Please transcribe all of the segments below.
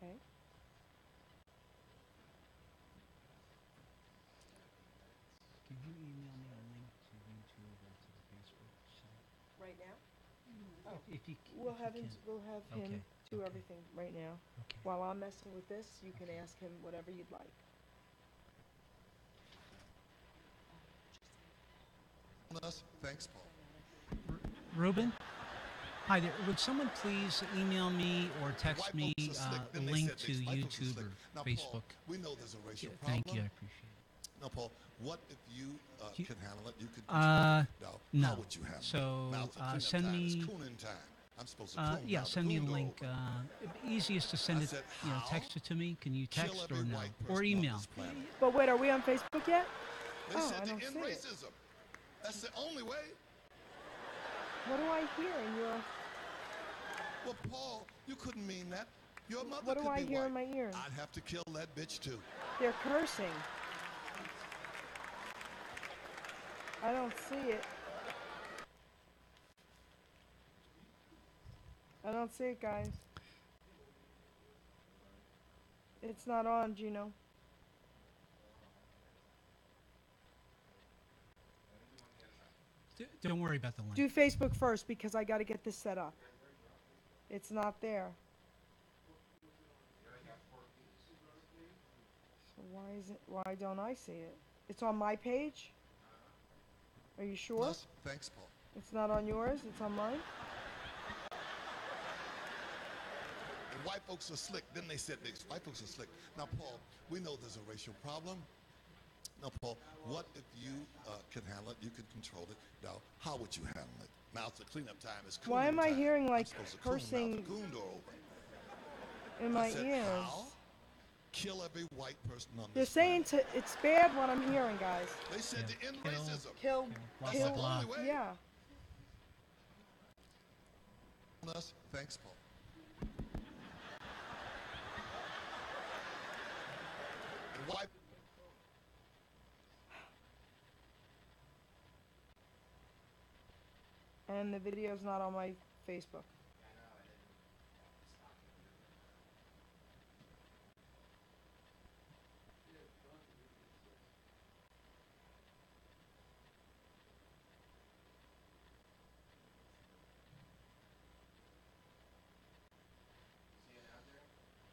Okay. Can you email me a link to YouTube or to the Facebook site? Right now? Oh, If you we'll if you have can. we'll have him Okay. do Okay. everything right now. Okay. While I'm messing with this, you can Okay. ask him whatever you'd like. Thanks, Paul. Ruben? Hi there. Would someone please email me or text White me folks are slick. a Then they link said to white folks are YouTube slick. or Now, Paul, Facebook? we know there's a racial Thank problem. you. I appreciate it. Now, Paul, what if you You- could handle it? You could control it. Now, No. how would you handle So, it? Now, it's a cleanup send time. It's me. cooning time. I'm supposed to coon. Yeah, Now, the send me a coon door link. open. Easiest to send I it. said, Text how? it to me. Can you Kill text every or no? white Or person on email? this planet. But wait, are we on Facebook yet? They Oh, said I to don't end see it. racism. That's the only way. What do I hear in your... Well, Paul, you couldn't mean that. Your mother What do could I be hear white. in my ears? I'd have to kill that bitch too. They're cursing. I don't see it. I don't see it, guys. It's not on, Gino. Don't worry about the link. Do Facebook first because I got to get this set up. It's not there. So why don't I see it? It's on my page? Are you sure? Thanks, Paul. It's not on yours? It's on mine? And white folks are slick. Then they said this. White folks are slick. Now, Paul, we know there's a racial problem. Now, Paul, what if you could handle it? You could control it. Now, how would you handle it? Now it's the cleanup time. It's cooning Why am I time. hearing I'm like supposed to coon. Now cursing the coon door open. in I my said, ears? how? Kill every white person on They're this saying planet. it's bad what I'm hearing, guys. They said Yeah, to end kill. racism. Kill, That's kill, the only way. yeah. Thanks, Paul. And white And the video's not on my Facebook.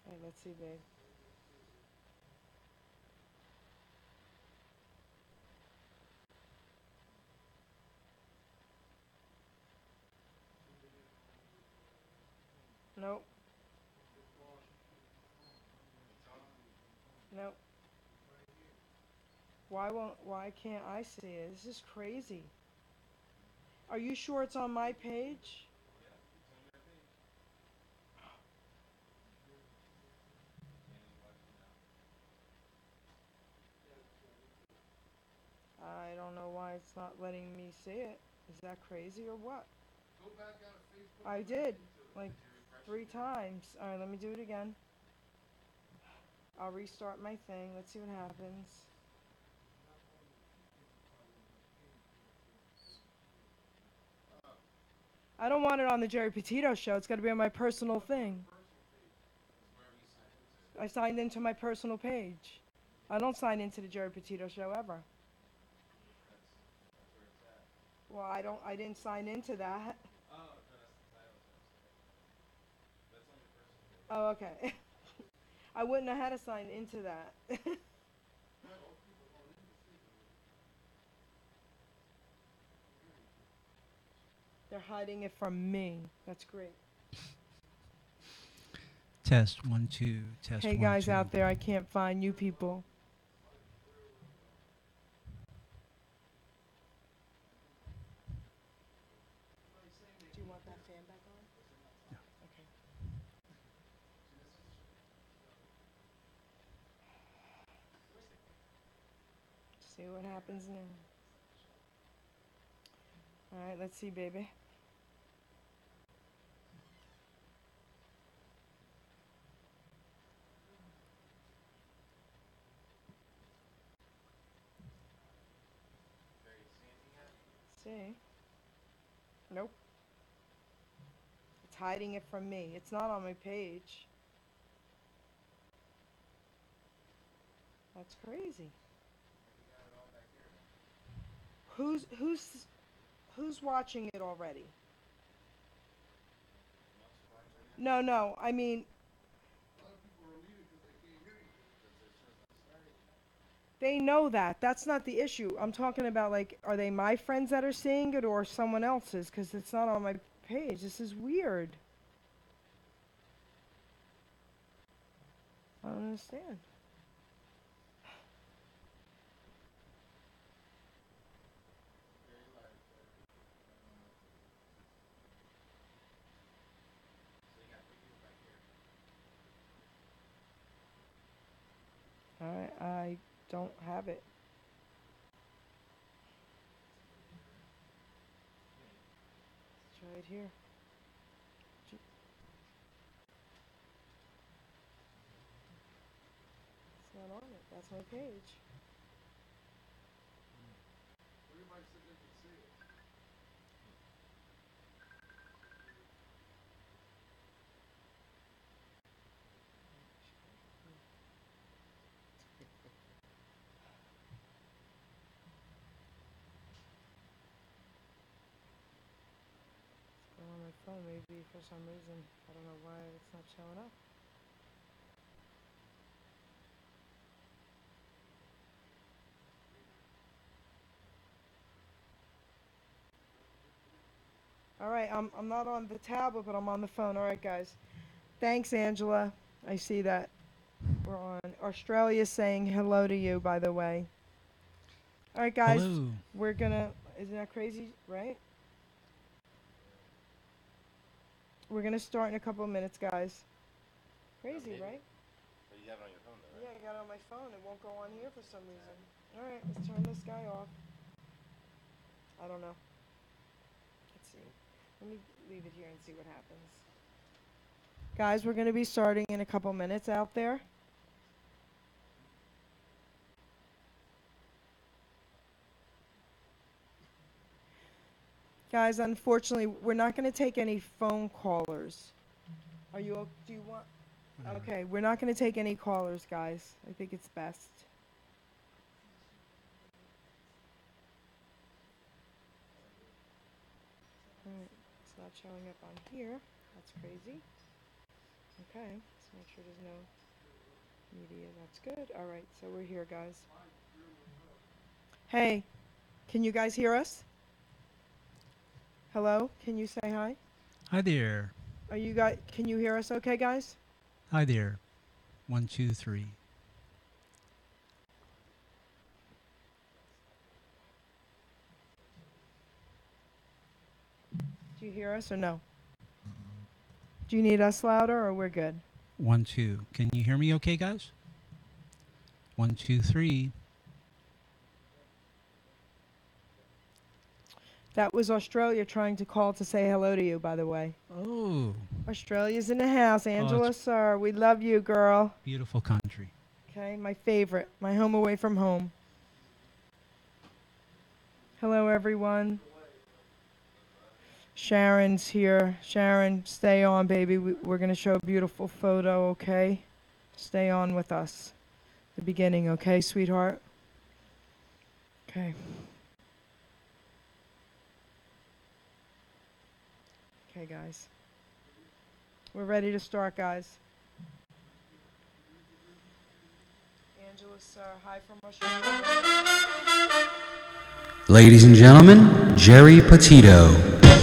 Hey, let's see, babe. Nope. Nope. Why can't I see it? This is crazy. Are you sure it's on my page? I don't know why it's not letting me see it. Is that crazy or what? I did, like 3 times. Alright, let me do it again. I'll restart my thing. Let's see what happens. I don't want it on the Geri Petito show. It's got to be on my personal thing. I signed into my personal page. I don't sign into the Geri Petito show ever. Well, I didn't sign into that. Oh, okay. I wouldn't have had to sign into that. They're hiding it from me. That's great. Test 1 2. Test Hey 1 guys 2. out there, I can't find you people. Do you want that fan back on? No. Okay. See what happens now. Alright, let's see, baby. See? Nope. It's hiding it from me. It's not on my page. That's crazy. Who's watching it already? No. I mean, they know that. That's not the issue. I'm talking about, like, are they my friends that are seeing it or someone else's? Because it's not on my page. This is weird. I don't understand. Alright, I don't have it. Let's try it here. It's not on it. That's my page. It's on my phone, maybe for some reason. I don't know why it's not showing up. Alright, I'm not on the tablet, but I'm on the phone. Alright, guys. Thanks, Angela. I see that. We're on. Australia's saying hello to you, by the way. Alright, guys. Hello. We're gonna... Isn't that crazy, right? We're gonna start in a couple of minutes, guys. Crazy, right? But you have it on your phone, though, Yeah, right? I got it on my phone. It won't go on here for some reason. Alright, let's turn this guy off. I don't know. Let's see. Let me leave it here and see what happens. Guys, we're going to be starting in a couple minutes out there. Guys, unfortunately, we're not going to take any phone callers. Are you, do you want, okay, we're not going to take any callers, guys. I think it's best. Alright, it's not showing up on here. That's crazy. Okay, let's make sure there's no media. That's good. Alright, so we're here, guys. Hey, can you guys hear us? Hello? Can you say hi? Hi there. Are you guys, can you hear us okay, guys? Hi there. 1, 2, 3. Do you hear us or no? Do you need us louder or we're good? 1, 2. Can you hear me okay, guys? 1, 2, 3. That was Australia trying to call to say hello to you, by the way. Oh, Australia's in the house. Angela, sir, we love you, girl. beautiful country. Okay, my favorite. My home away from home. Hello, everyone. Sharon's here. Sharon, stay on, baby. We're going to show a beautiful photo, okay? Stay on with us. The beginning, okay, sweetheart? Okay. Okay, guys. We're ready to start, guys. Angela, sir, hi from Australia. Ladies and gentlemen, Geri Petito.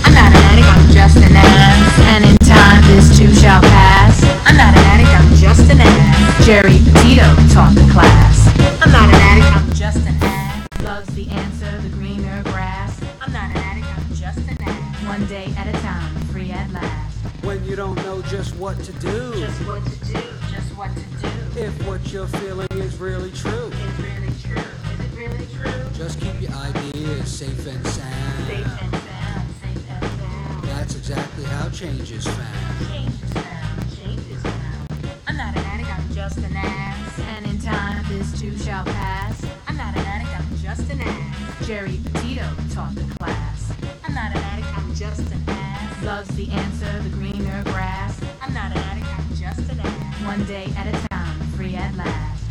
I'm not an addict, I'm just an ass. And in time this too shall pass. I'm not an addict, I'm just an ass. Geri Petito taught the class. I'm not an addict, I'm just an ass. Love's the answer, the greener grass. I'm not an addict, I'm just an ass. One day at a time, free at last. When you don't know just what to do, Just what to do, just what to do. if what you're feeling is really true, Is really true, is it really true? just keep your ideas safe and sound. Safe and sound, safe and sound. That's exactly how change is found. Change is found, change is found. I'm not an addict, I'm just an ass. And in time this too shall pass. I'm not an addict, I'm just an ass. Geri Petito taught the class. I'm not an addict, I'm just an ass. Love's the answer, the greener grass. I'm not an addict, I'm just an ass. One day at a time, free at last.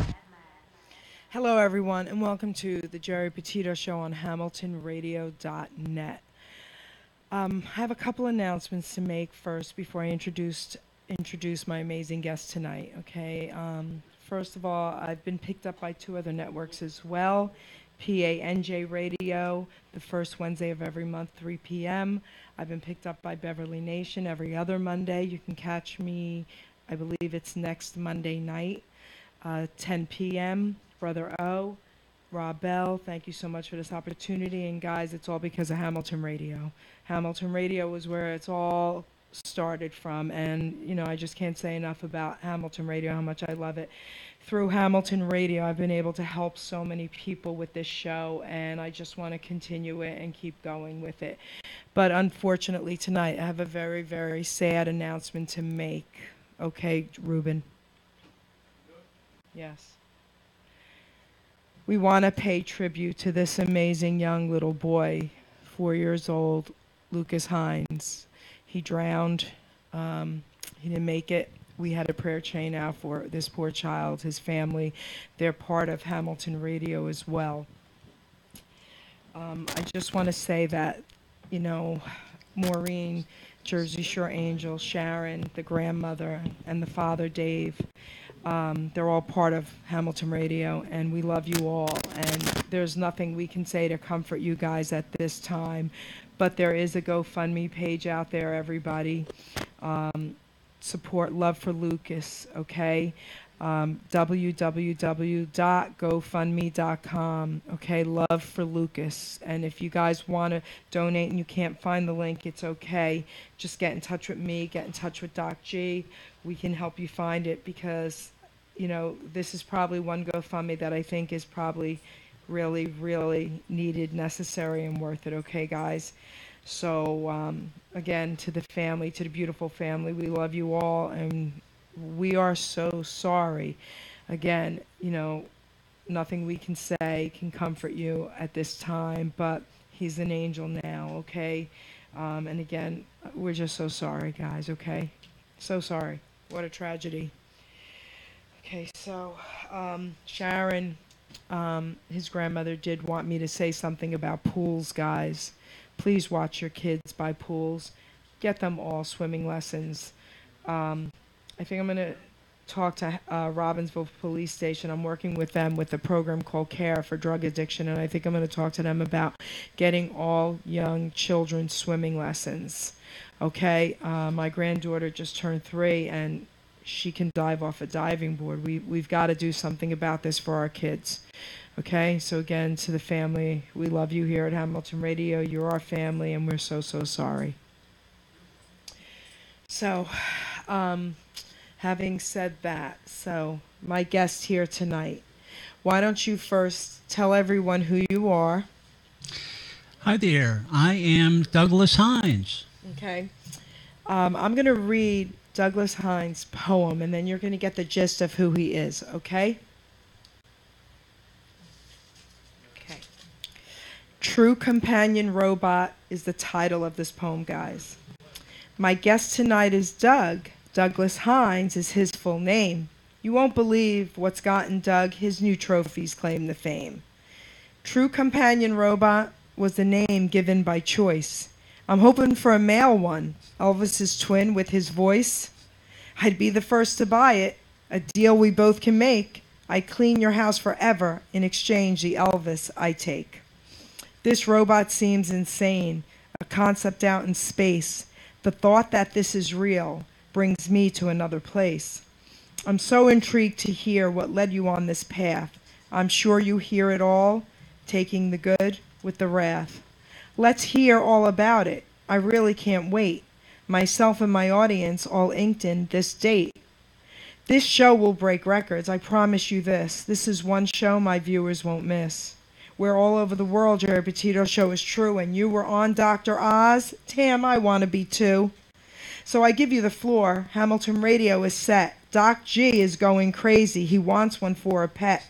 Hello, everyone, and welcome to the Geri Petito Show on HamiltonRadio.net. I have a couple announcements to make first before I introduce my amazing guest tonight. Okay. First of all, I've been picked up by 2 other networks as well. PANJ Radio, the first Wednesday of every month, 3 p.m. I've been picked up by Beverly Nation every other Monday. You can catch me, I believe it's next Monday night, 10 p.m. Brother O, Rob Bell, thank you so much for this opportunity. And guys, it's all because of Hamilton Radio. Hamilton Radio is where it's all started from. And, you know, I just can't say enough about Hamilton Radio, how much I love it. Through Hamilton Radio, I've been able to help so many people with this show, and I just want to continue it and keep going with it. But unfortunately, tonight, I have a very, very sad announcement to make. Okay, Ruben? Yes. We want to pay tribute to this amazing young little boy, 4 years old, Lucas HINES. He drowned. He didn't make it. We had a prayer chain out for this poor child, his family. They're part of Hamilton Radio as well. I just want to say that, you know, Maureen, Jersey Shore Angel, Sharon, the grandmother, and the father, Dave, they're all part of Hamilton Radio, and we love you all. And there's nothing we can say to comfort you guys at this time, but there is a GoFundMe page out there, everybody. Support Love for Lucas, okay? www.gofundme.com, okay? Love for Lucas. And if you guys want to donate and you can't find the link, it's okay. Just get in touch with me, get in touch with Doc G. We can help you find it because, you know, this is probably one GoFundMe that I think is probably really, really needed, necessary, and worth it, okay, guys? So, again, to the family, to the beautiful family, we love you all, and we are so sorry. Again, you know, nothing we can say can comfort you at this time, but he's an angel now, okay? And again, we're just so sorry, guys, okay? So sorry. What a tragedy. Okay, so Sharon, his grandmother, did want me to say something about pools, guys. Please watch your kids by pools. Get them all swimming lessons. I think I'm going to talk to Robbinsville Police Station. I'm working with them with a program called Care for Drug Addiction, and I think I'm going to talk to them about getting all young children swimming lessons. Okay? My granddaughter just turned 3, and she can dive off a diving board. We've got to do something about this for our kids. Okay, so again, to the family, we love you here at Hamilton Radio. You're our family, and we're so, so sorry. So, having said that, so my guest here tonight, why don't you first tell everyone who you are? Hi there. I am Douglas HINES. Okay. I'm going to read Douglas HINES' poem, and then you're going to get the gist of who he is, okay? True Companion Robot is the title of this poem, guys. My guest tonight is Doug. Douglas HINES is his full name. You won't believe what's gotten Doug his new trophies claim the fame. True Companion Robot was the name given by choice. I'm hoping for a male one, Elvis's twin with his voice. I'd be the first to buy it, a deal we both can make. I clean your house forever, in exchange the Elvis I take. This robot seems insane, a concept out in space. The thought that this is real brings me to another place. I'm so intrigued to hear what led you on this path. I'm sure you hear it all, taking the good with the wrath. Let's hear all about it. I really can't wait. Myself and my audience all inked in this date. This show will break records, I promise you this. This is one show my viewers won't miss. We're all over the world, Geri Petito Show is true, and you were on Dr. Oz? Damn, I want to be too. So I give you the floor. Hamilton Radio is set. Doc G is going crazy. He wants one for a pet.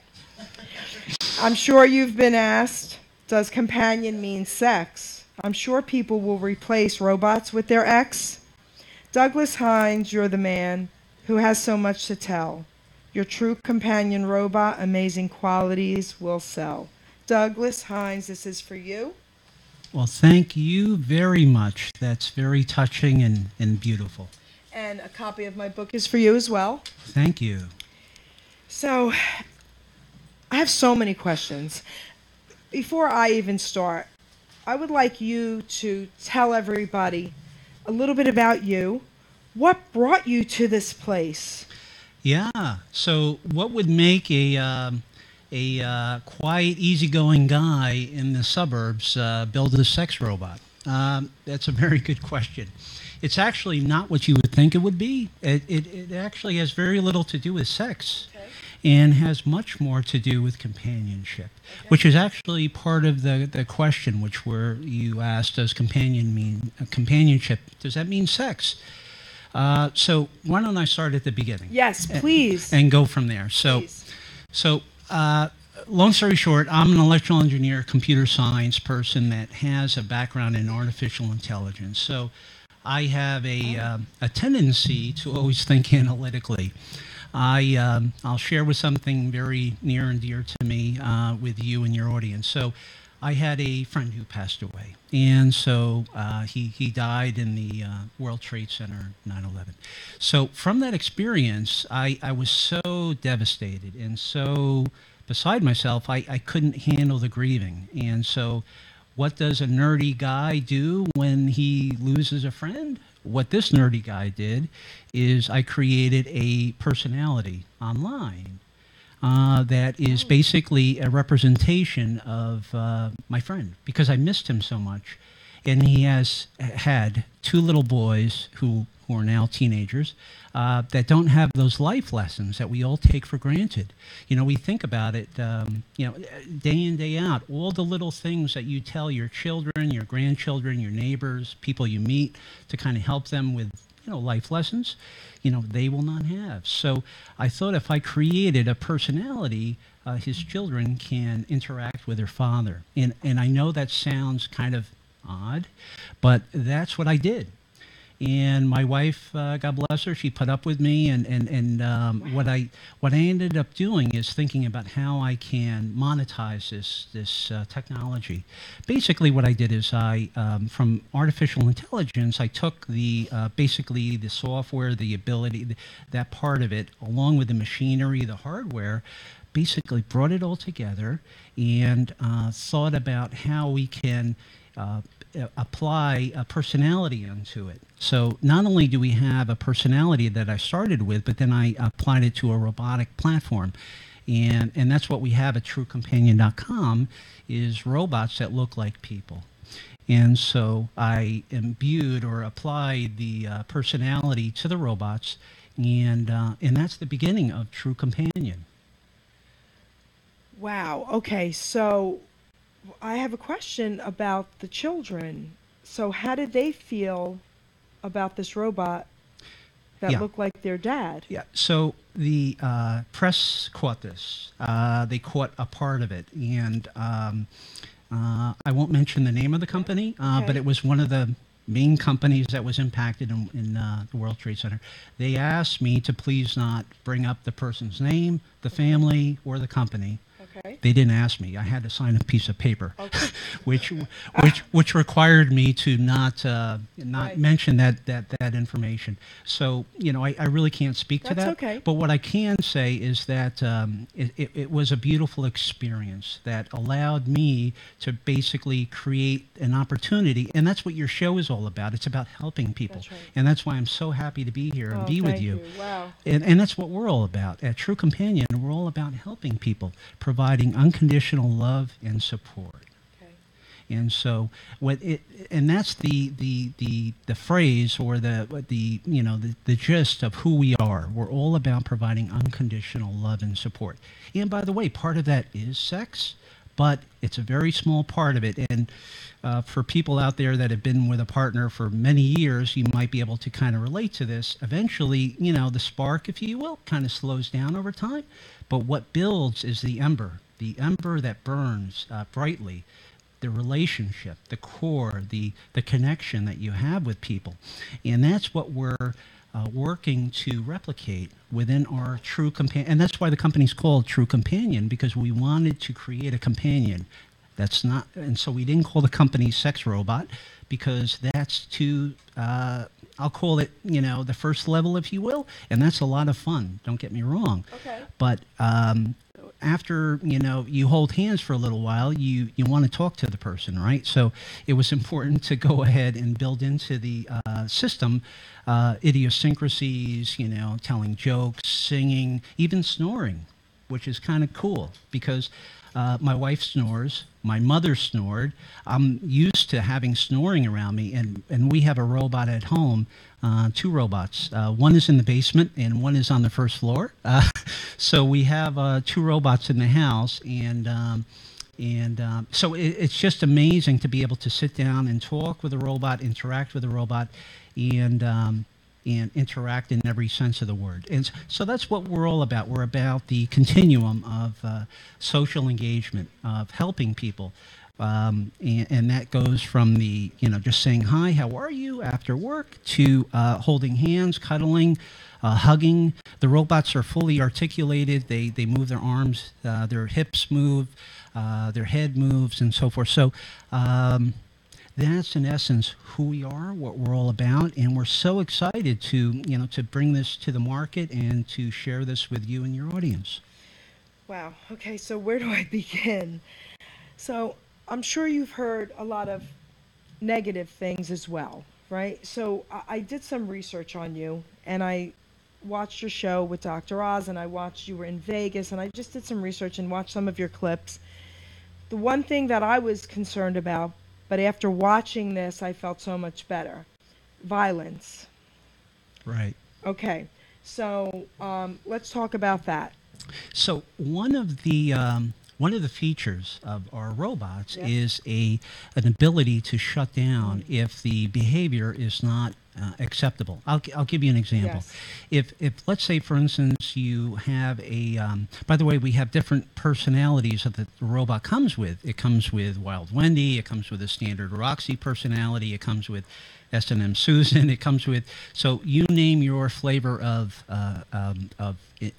I'm sure you've been asked, does companion mean sex? I'm sure people will replace robots with their ex. Douglas HINES, you're the man who has so much to tell. Your true companion robot, amazing qualities, will sell. Douglas Hines, this is for you. Well, thank you very much. That's very touching and beautiful. And a copy of my book is for you as well. Thank you. So, I have so many questions. Before I even start, I would like you to tell everybody a little bit about you. What brought you to this place? Yeah. So, what would make a quiet, easygoing guy in the suburbs build a sex robot? That's a very good question. It's actually not what you would think it would be. It actually has very little to do with sex. Okay. And has much more to do with companionship, which is actually part of the question, which you asked, does companionship, does that mean sex? So why don't I start at the beginning? Yes, please. And go from there. So long story short, I'm an electrical engineer, computer science person that has a background in artificial intelligence. So I have a tendency to always think analytically. I'll share with something very near and dear to me with you and your audience. So I had a friend who passed away, and so he died in the World Trade Center 9/11. So from that experience, I was so devastated and so beside myself, I couldn't handle the grieving. And so what does a nerdy guy do when he loses a friend? What this nerdy guy did is I created a personality online that is basically a representation of my friend because I missed him so much. And he has had two little boys who are now teenagers that don't have those life lessons that we all take for granted. You know, we think about it, day in, day out, all the little things that you tell your children, your grandchildren, your neighbors, people you meet to kind of help them with, life lessons, they will not have. So I thought if I created a personality, his children can interact with their father. And I know that sounds kind of odd, but that's what I did. And my wife, God bless her, she put up with me. And what I ended up doing is thinking about how I can monetize this technology. Basically, what I did is from artificial intelligence, I took basically the software, the ability, that part of it, along with the machinery, the hardware, basically brought it all together and thought about how we can apply a personality onto it. So not only do we have a personality that I started with, but then I applied it to a robotic platform. And that's what we have at truecompanion.com is robots that look like people. And so I imbued or applied the personality to the robots, and that's the beginning of True Companion. Wow. Okay, so I have a question about the children. So how did they feel about this robot that looked like their dad? Yeah, so the press caught this. They caught a part of it. And I won't mention the name of the company, but it was one of the main companies that was impacted in the World Trade Center. They asked me to please not bring up the person's name, the family, or the company. Okay. They didn't ask me. I had to sign a piece of paper, which required me to not mention that information. So I really can't speak to that. That's okay. But what I can say is that it was a beautiful experience that allowed me to basically create an opportunity, and that's what your show is all about. It's about helping people, that's right. And that's why I'm so happy to be here and be with thank you. Wow. And that's what we're all about. At True Companion, we're all about helping people, providing unconditional love and support. Okay. And so and that's the phrase or the gist of who we are. We're all about providing unconditional love and support. And by the way, part of that is sex, but it's a very small part of it. And for people out there that have been with a partner for many years, you might be able to kind of relate to this. Eventually, the spark, if you will, kind of slows down over time. But what builds is the ember that burns brightly, the relationship, the core, the connection that you have with people. And that's what we're working to replicate within our True Companion. And that's why the company's called True Companion, because we wanted to create a companion that's not, and so we didn't call the company Sex Robot, because that's too, I'll call it, the first level, if you will, and that's a lot of fun, don't get me wrong. Okay. But after, you hold hands for a little while, you want to talk to the person, right? So it was important to go ahead and build into the system idiosyncrasies, telling jokes, singing, even snoring, which is kind of cool because my wife snores, my mother snored. I'm used to having snoring around me, and we have a robot at home, 2 robots. One is in the basement and one is on the first floor. So we have 2 robots in the house, and so it's just amazing to be able to sit down and talk with a robot, interact with a robot, and interact in every sense of the word. And so that's what we're all about. We're about the continuum of social engagement, of helping people. And that goes from the, just saying, hi, how are you, after work, to holding hands, cuddling, hugging. The robots are fully articulated. They move their arms, their hips move, their head moves, and so forth. So that's in essence who we are, what we're all about, and we're so excited to to bring this to the market and to share this with you and your audience. Wow. Okay, so where do I begin? So I'm sure you've heard a lot of negative things as well, right? So I did some research on you, and I watched your show with Dr. Oz, and I watched you were in Vegas, and I just did some research and watched some of your clips. The one thing that I was concerned about, but after watching this, I felt so much better. Violence. Right. Okay. So let's talk about that. So one of the features of our robots is an ability to shut down if the behavior is not acceptable. I'll give you an example. Yes. If let's say, for instance, you have a by the way, we have different personalities that the robot comes with. It comes with Wild Wendy. It comes with a standard Roxy personality. It comes with S&M Susan. It comes with, so you name your flavor of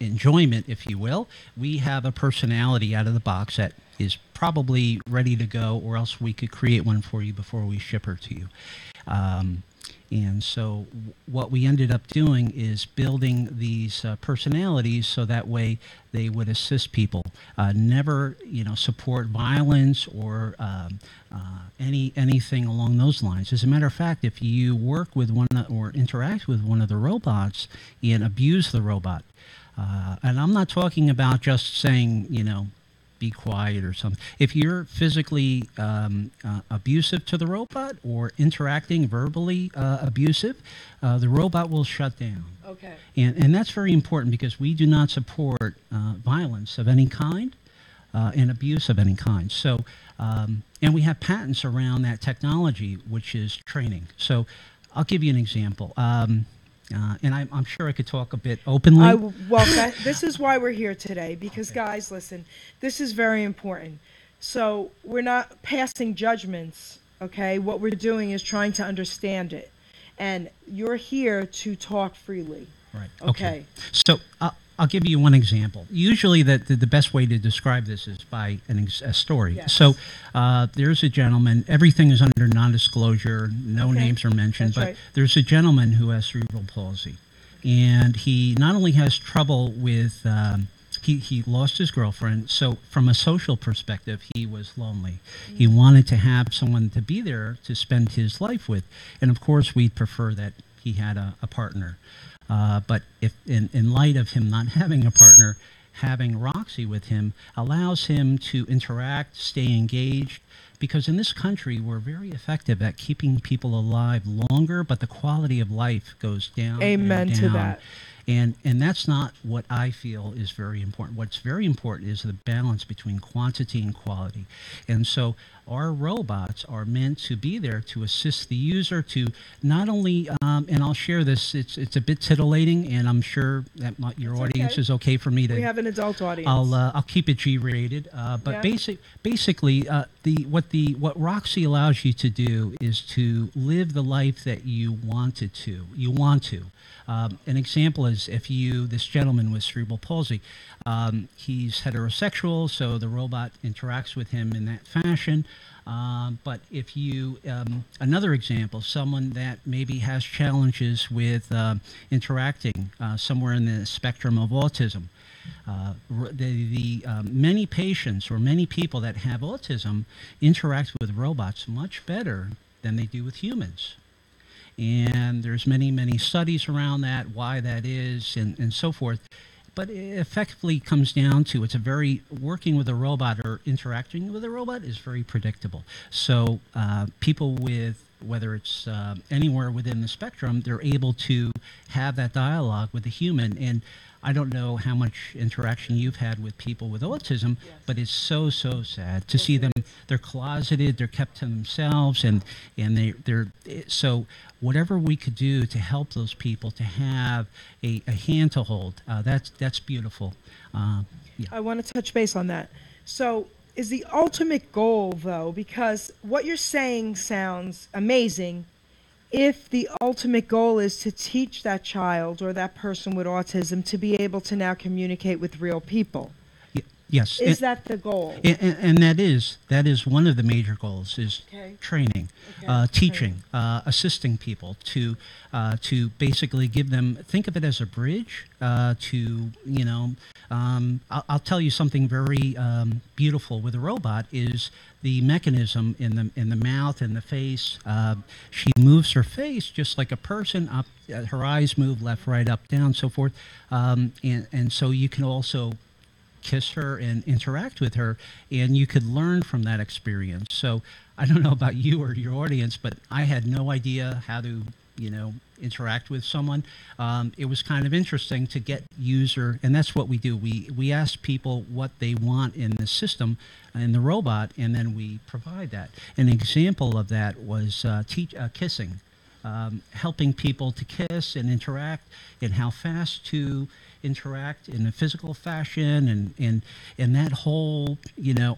enjoyment, if you will. We have a personality out of the box that is probably ready to go, or else we could create one for you before we ship her to you. And so what we ended up doing is building these personalities so that way they would assist people. Never, support violence or anything along those lines. As a matter of fact, if you work with one or interact with one of the robots and abuse the robot, and I'm not talking about just saying, be quiet or something. If you're physically abusive to the robot or interacting verbally abusive, the robot will shut down. Okay. And that's very important because we do not support violence of any kind and abuse of any kind. So, and we have patents around that technology, which is training. So I'll give you an example. And I'm sure I could talk a bit openly. This is why we're here today, because guys, listen, this is very important. So we're not passing judgments, okay? What we're doing is trying to understand it. And you're here to talk freely. Right. Okay. So I'll give you one example. Usually the best way to describe this is by a story. Yes. So there's a gentleman, everything is under non-disclosure, no names are mentioned, That's but right. There's a gentleman who has cerebral palsy. And he not only has trouble with, he lost his girlfriend, so from a social perspective, he was lonely. Mm-hmm. He wanted to have someone to be there to spend his life with. And of course, we'd prefer that he had a partner. But if in light of him not having a partner, having Roxy with him allows him to interact, stay engaged, because in this country we're very effective at keeping people alive longer, but the quality of life goes down. Amen and down. To that. And that's not what I feel is very important. What's very important is the balance between quantity and quality. And so our robots are meant to be there to assist the user to not only, and I'll share this, it's a bit tittillating, and I'm sure that your audience is okay for me to. We have an adult audience. I'll keep it G-rated, but basically, what Roxy allows you to do is to live the life that you wanted to. You want to. An example is this gentleman with cerebral palsy, he's heterosexual, so the robot interacts with him in that fashion. But if you, another example, someone that maybe has challenges with interacting somewhere in the spectrum of autism, many patients or many people that have autism interact with robots much better than they do with humans. And there's many studies around that, why that is, and so forth. But it effectively comes down to working with a robot or interacting with a robot is very predictable. So people with, whether it's anywhere within the spectrum, they're able to have that dialogue with the human. And I don't know how much interaction you've had with people with autism, but it's so sad to see them. They're closeted, they're kept to themselves, and they're so whatever we could do to help those people to have a hand to hold, that's beautiful. I want to touch base on that. So is the ultimate goal, though, because what you're saying sounds amazing, if the ultimate goal is to teach that child or that person with autism to be able to now communicate with real people. Yes. Is that the goal? And that is one of the major goals is training, teaching, assisting people to basically give them, think of it as a bridge to, I'll tell you something very beautiful with a robot is the mechanism in the mouth and the face. She moves her face just like a person. Up, her eyes move left, right, up, down, so forth. And so you can also kiss her and interact with her, and you could learn from that experience. So I don't know about you or your audience, but I had no idea how to, interact with someone. It was kind of interesting to get user, and that's what we do. We ask people what they want in the system, in the robot, and then we provide that. An example of that was kissing, helping people to kiss and interact, and how fast to interact in a physical fashion, and that whole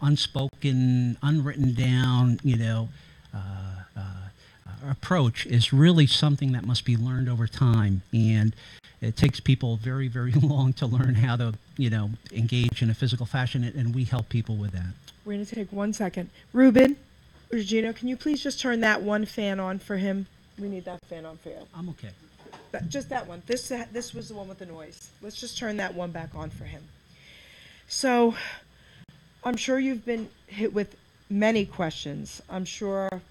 unspoken, unwritten down approach is really something that must be learned over time, and it takes people very long to learn how to engage in a physical fashion, and we help people with that. We're going to take 1 second. Ruben or Gino, can you please just turn that one fan on for him? We need that fan on for you. I'm okay. Just that one. This was the one with the noise. Let's just turn that one back on for him. So I'm sure you've been hit with many questions. I'm sure,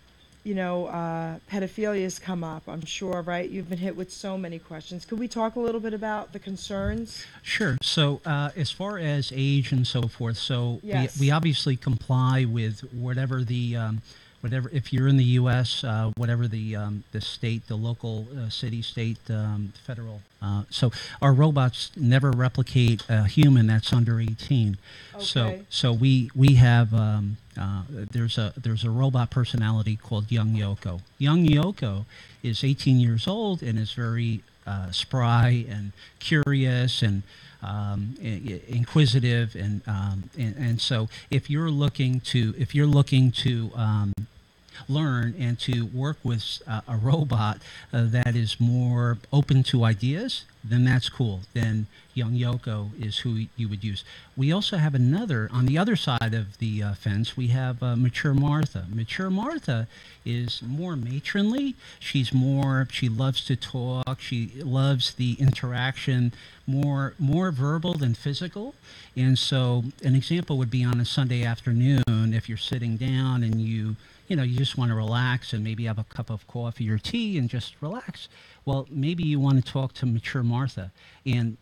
pedophilia has come up. I'm sure, right? You've been hit with so many questions. Could we talk a little bit about the concerns? Sure. So as far as age and so forth, so yes. we obviously comply with whatever if you're in the U.S., whatever the state, the local city, state, federal. So our robots never replicate a human that's under 18. Okay. So we have there's a robot personality called Young Yoko. Young Yoko is 18 years old and is very spry and curious and inquisitive, and so if you're looking to learn and to work with a robot that is more open to ideas, then that's cool. Then Young Yoko is who you would use. We also have on the other side of the fence, we have Mature Martha. Mature Martha is more matronly. She loves to talk. She loves the interaction, more verbal than physical. And so an example would be on a Sunday afternoon, if you're sitting down and you just want to relax and maybe have a cup of coffee or tea and just relax. Well, maybe you want to talk to Mature Martha. And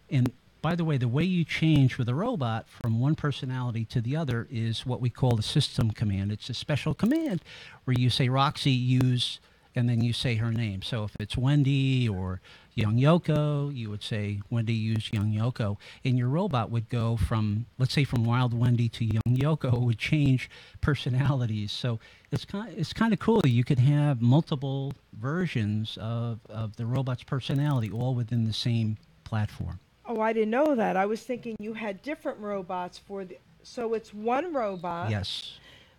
by the way you change with a robot from one personality to the other is what we call the system command. It's a special command where you say, Roxy, use, and then you say her name. So if it's Wendy or Young Yoko, you would say, Wendy, use Young Yoko. And your robot would go from, let's say, from Wild Wendy to Young Yoko, would change personalities. So it's kind of cool. You could have multiple versions of the robot's personality all within the same platform. Oh, I didn't know that. I was thinking you had different robots so it's one robot. Yes.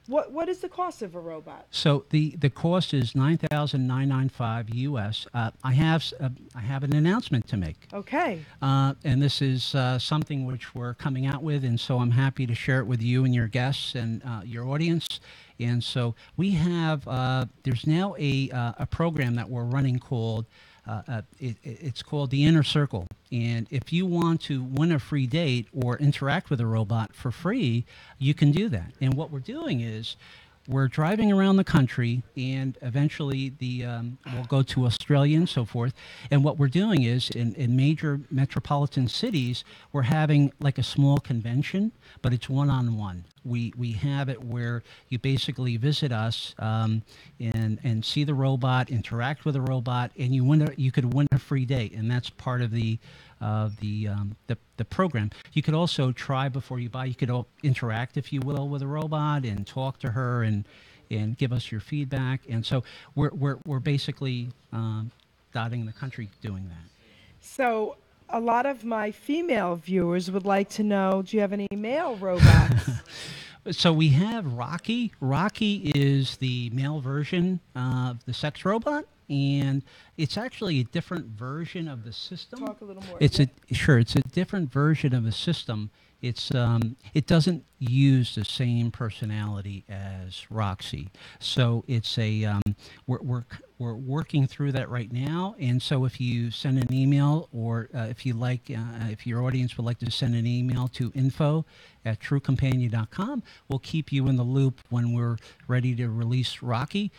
What is the cost of a robot? So the cost is $9,995 US. I have an announcement to make. Okay. And this is something which we're coming out with, and so I'm happy to share it with you and your guests and your audience. And so we have there's now a program that we're running called it's called the Inner Circle. And if you want to win a free date or interact with a robot for free, you can do that. And what we're doing is we're driving around the country, and eventually we'll go to Australia and so forth. And what we're doing is in major metropolitan cities, we're having like a small convention, but it's one-on-one. We have it where you basically visit us and see the robot, interact with the robot, and you could win a free date, and that's part of the program. You could also try before you buy. You could interact, if you will, with a robot and talk to her and give us your feedback. And so we're basically dotting the country doing that. So a lot of my female viewers would like to know, do you have any male robots? So we have Rocky. Rocky is the male version of the sex robot, and it's actually a different version of the system. Talk a little more. It's a different version of the system. It's it doesn't use the same personality as Roxy. So it's a we're working through that right now. And so if you send an email, or if your audience would like to send an email to info@truecompanion.com, we'll keep you in the loop when we're ready to release Rocky.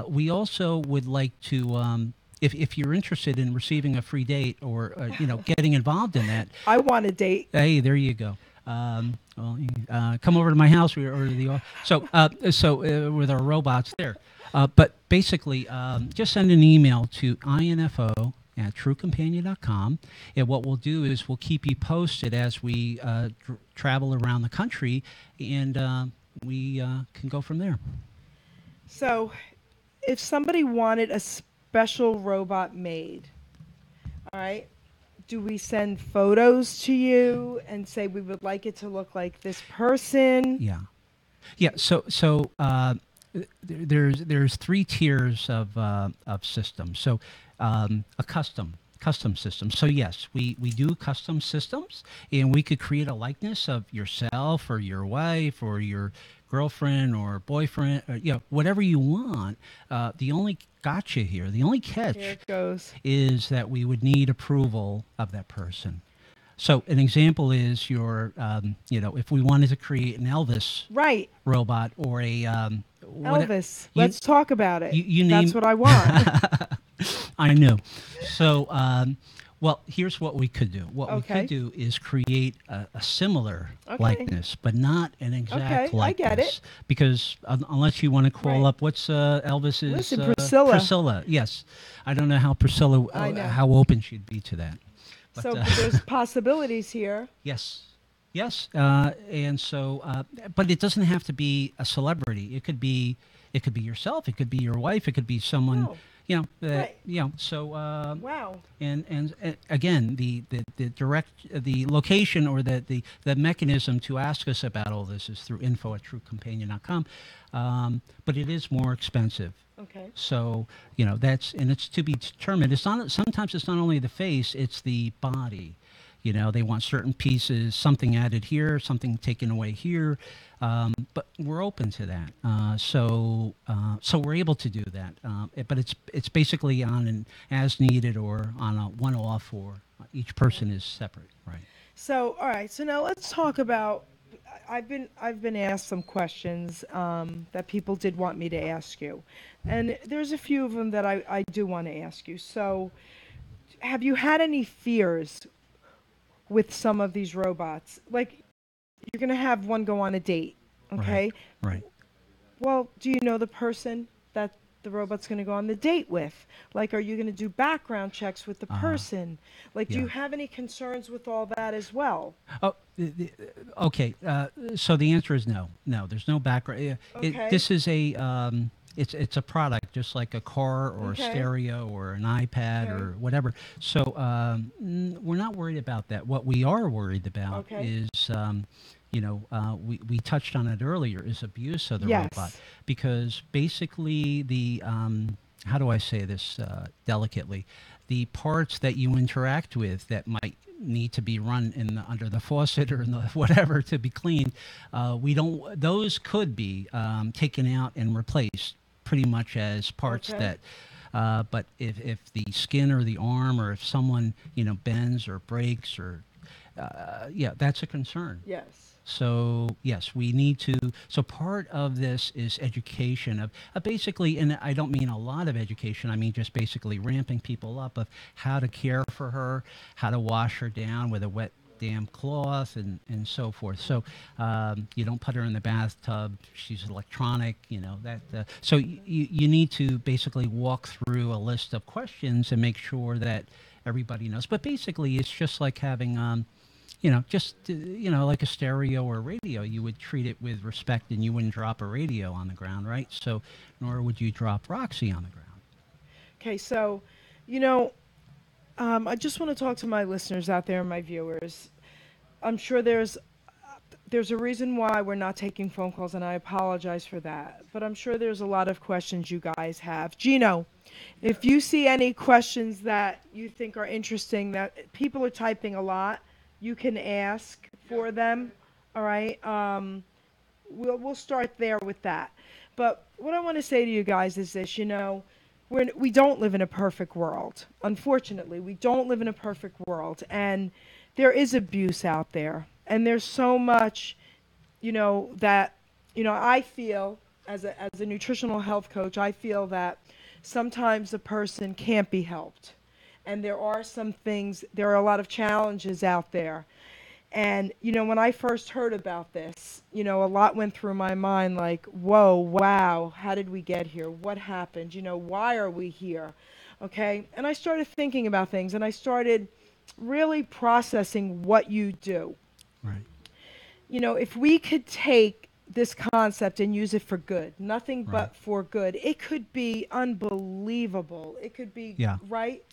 We also would like to. If you're interested in receiving a free date or getting involved in that, I want a date. Hey, there you go. Come over to my house or the with our robots there. But basically, just send an email to info@truecompanion.com, and what we'll do is we'll keep you posted as we travel around the country, and we can go from there. So, if somebody wanted a special robot made, all right, do we send photos to you and say we would like it to look like this person? Yeah. So there's three tiers of systems. So a custom system. So yes, we do custom systems, and we could create a likeness of yourself or your wife or your girlfriend or boyfriend, or, whatever you want. The only gotcha here, the only catch is that we would need approval of that person. So an example is if we wanted to create an Elvis robot or a Elvis, let's talk about it. You That's what I want. I know. So, well, here's what we could do. What we could do is create a similar likeness, but not an exact likeness. I get it. Because unless you want to call up, what's Elvis's? Listen, Priscilla. Priscilla, yes. I don't know how Priscilla, how open she'd be to that. But, so there's possibilities here. Yes. And so, but it doesn't have to be a celebrity. It could be yourself. It could be your wife. It could be someone. So wow. And again, the location or the mechanism to ask us about all this is through info@truecompanion.com. But it is more expensive. Okay. So it's to be determined. Sometimes it's not only the face, it's the body. They want certain pieces, something added here, something taken away here, but we're open to that. So we're able to do that. But it's basically on an as needed or on a one-off, or each person is separate, right? So all right. So now let's talk about. I've been asked some questions that people did want me to ask you, and there's a few of them that I do want to ask you. So, have you had any fears with some of these robots? Like, you're going to have one go on a date, okay? Right. Well, do you know the person that the robot's going to go on the date with? Like, are you going to do background checks with the person? Like, do you have any concerns with all that as well? Oh, okay. So the answer is no. No, there's no background. This is a... It's a product, just like a car or a stereo or an iPad or whatever. So we're not worried about that. What we are worried about is, we touched on it earlier, is abuse of the Yes. robot. Because basically how do I say this delicately? The parts that you interact with that might need to be run under the faucet or in the whatever to be cleaned, those could be taken out and replaced pretty much as parts Okay. that, but if the skin or the arm or if someone, bends or breaks or, that's a concern. Yes. So yes, we need to. So part of this is education of basically, and I don't mean a lot of education. I mean just basically ramping people up of how to care for her, how to wash her down with a wet, damp cloth, and so forth. So you don't put her in the bathtub. She's electronic. So you need to basically walk through a list of questions and make sure that everybody knows. But basically, it's just like having like a stereo or a radio. You would treat it with respect, and you wouldn't drop a radio on the ground, right? So, nor would you drop Roxy on the ground. Okay, so, I just want to talk to my listeners out there and my viewers. I'm sure there's a reason why we're not taking phone calls, and I apologize for that. But I'm sure there's a lot of questions you guys have. Gino, if you see any questions that you think are interesting, that people are typing a lot, you can ask for them. All right. We'll start there with that. But what I want to say to you guys is this: we don't live in a perfect world. Unfortunately, we don't live in a perfect world, and there is abuse out there, and there's so much, that I feel as a nutritional health coach, I feel that sometimes a person can't be helped. And there are a lot of challenges out there. And, when I first heard about this, a lot went through my mind like, whoa, wow, how did we get here? What happened? Why are we here? Okay. And I started thinking about things, and I started really processing what you do. Right. If we could take this concept and use it for good, nothing but for good, it could be unbelievable. It could be, right?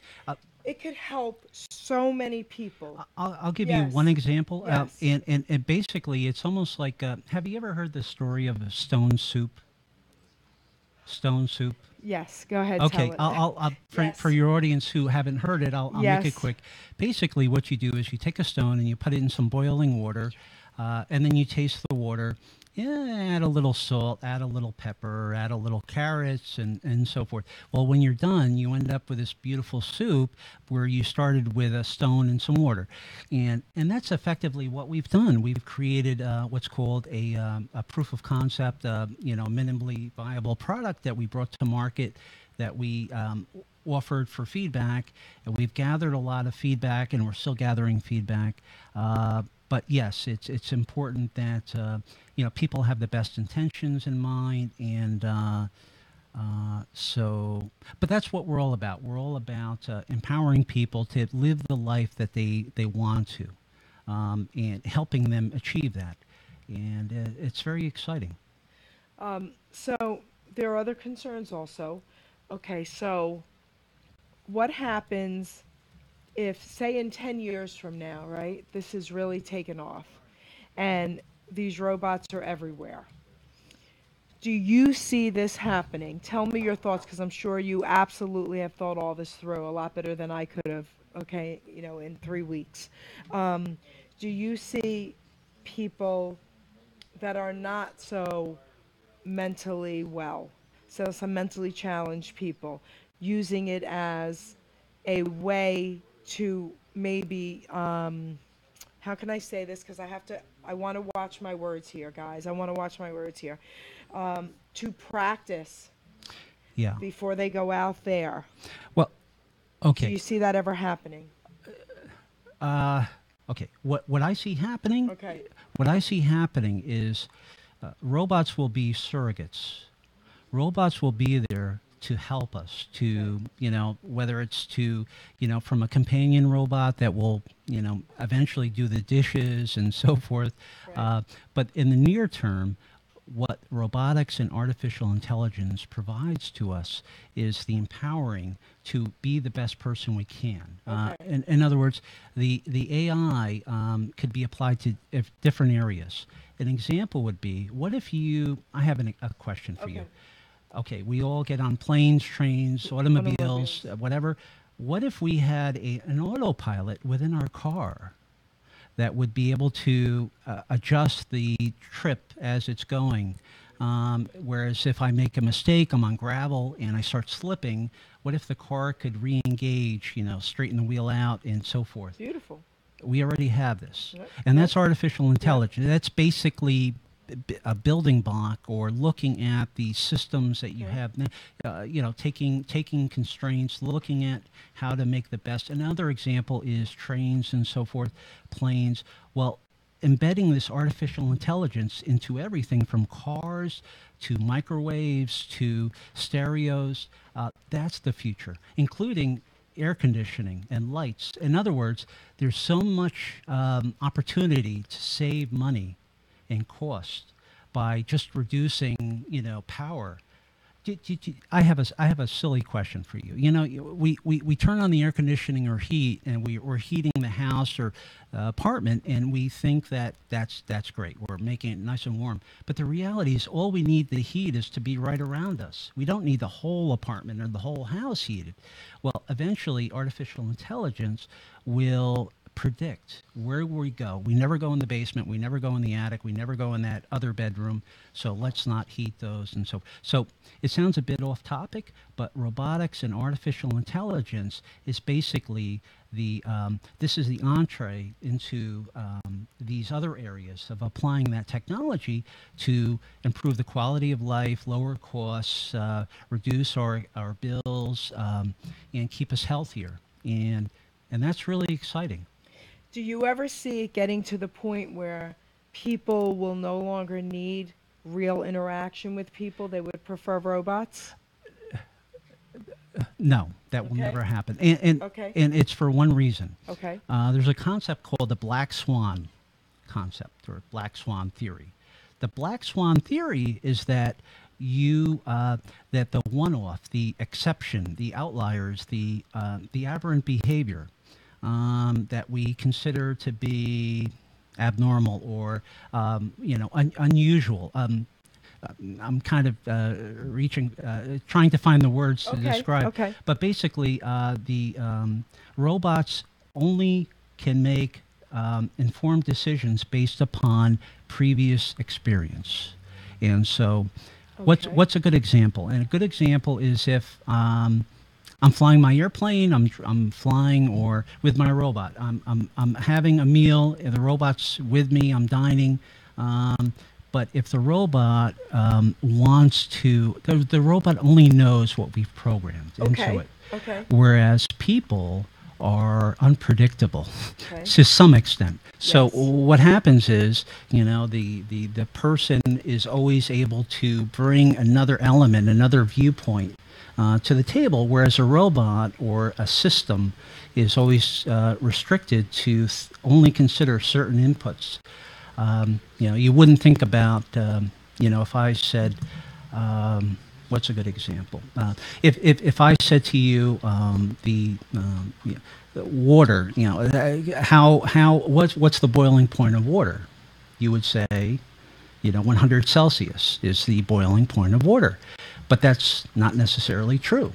It could help so many people. I'll give you one example. Yes. And basically, it's almost like, have you ever heard the story of a stone soup? Stone soup? Yes, go ahead. Okay, tell it. For your audience who haven't heard it, I'll Yes. make it quick. Basically, what you do is you take a stone and you put it in some boiling water, and then you taste the water. Add a little salt, add a little pepper, add a little carrots, and so forth. Well, when you're done, you end up with this beautiful soup where you started with a stone and some water. And that's effectively what we've done. We've created what's called a proof of concept, minimally viable product that we brought to market, that we offered for feedback. And we've gathered a lot of feedback, and we're still gathering feedback. But yes, it's important that people have the best intentions in mind, and but that's what we're all about. We're all about empowering people to live the life that they want to, and helping them achieve that, and it's very exciting. So there are other concerns also. Okay, so what happens if, say, in 10 years from now, right, this is really taken off, and these robots are everywhere? Do you see this happening? Tell me your thoughts, because I'm sure you absolutely have thought all this through a lot better than I could have, okay, in 3 weeks. Do you see people that are not so mentally well, so some mentally challenged people, using it as a way to maybe, how can I say this? Because I want to watch my words here, guys. I want to watch my words here. To practice before they go out there. Well, okay. Do you see that ever happening? Okay. What I see happening? Okay. What I see happening is robots will be surrogates. Robots will be there to help us, to, whether it's to, from a companion robot that will, eventually do the dishes and so forth. Right. But in the near term, what robotics and artificial intelligence provides to us is the empowering to be the best person we can. In other words, the AI could be applied to different areas. An example would be, what if I have a question for you. Okay, we all get on planes, trains, automobiles, whatever. What if we had an autopilot within our car that would be able to adjust the trip as it's going? Whereas if I make a mistake, I'm on gravel and I start slipping, what if the car could re-engage, straighten the wheel out and so forth? Beautiful. We already have this. Yep. And that's artificial intelligence. That's basically a building block, or looking at the systems that you have, taking constraints, looking at how to make the best. Another example is trains and so forth, planes. Well, embedding this artificial intelligence into everything from cars to microwaves to stereos, that's the future, including air conditioning and lights. In other words, there's so much opportunity to save money and cost by just reducing, power. I have a silly question for you. We turn on the air conditioning or heat, and we're heating the house or apartment, and we think that's great. We're making it nice and warm. But the reality is, all we need the heat is to be right around us. We don't need the whole apartment or the whole house heated. Well, eventually, artificial intelligence will predict where we go. We never go in the basement. We never go in the attic. We never go in that other bedroom. So let's not heat those. And so it sounds a bit off topic, but robotics and artificial intelligence is basically this is the entree into these other areas of applying that technology to improve the quality of life, lower costs, reduce our bills, and keep us healthier. And that's really exciting. Do you ever see it getting to the point where people will no longer need real interaction with people? They would prefer robots? No, that will never happen. And it's for one reason. Okay. There's a concept called the black swan concept, or black swan theory. The black swan theory is that that the one-off, the exception, the outliers, the aberrant behavior that we consider to be abnormal or unusual. I'm kind of trying to find the words to describe. Okay. But basically, the robots only can make informed decisions based upon previous experience. And so, what's a good example? And a good example is if I'm flying my airplane, I'm flying or with my robot. I'm having a meal, the robot's with me, I'm dining. But if the robot wants to, the robot only knows what we've programmed into it. Okay. Whereas people are unpredictable to some extent. So what happens is, the person is always able to bring another element, another viewpoint to the table, whereas a robot or a system is always restricted to only consider certain inputs. You wouldn't think about, if I said, what's a good example? If I said to you, the water, what's the boiling point of water? You would say, 100 Celsius is the boiling point of water. But that's not necessarily true.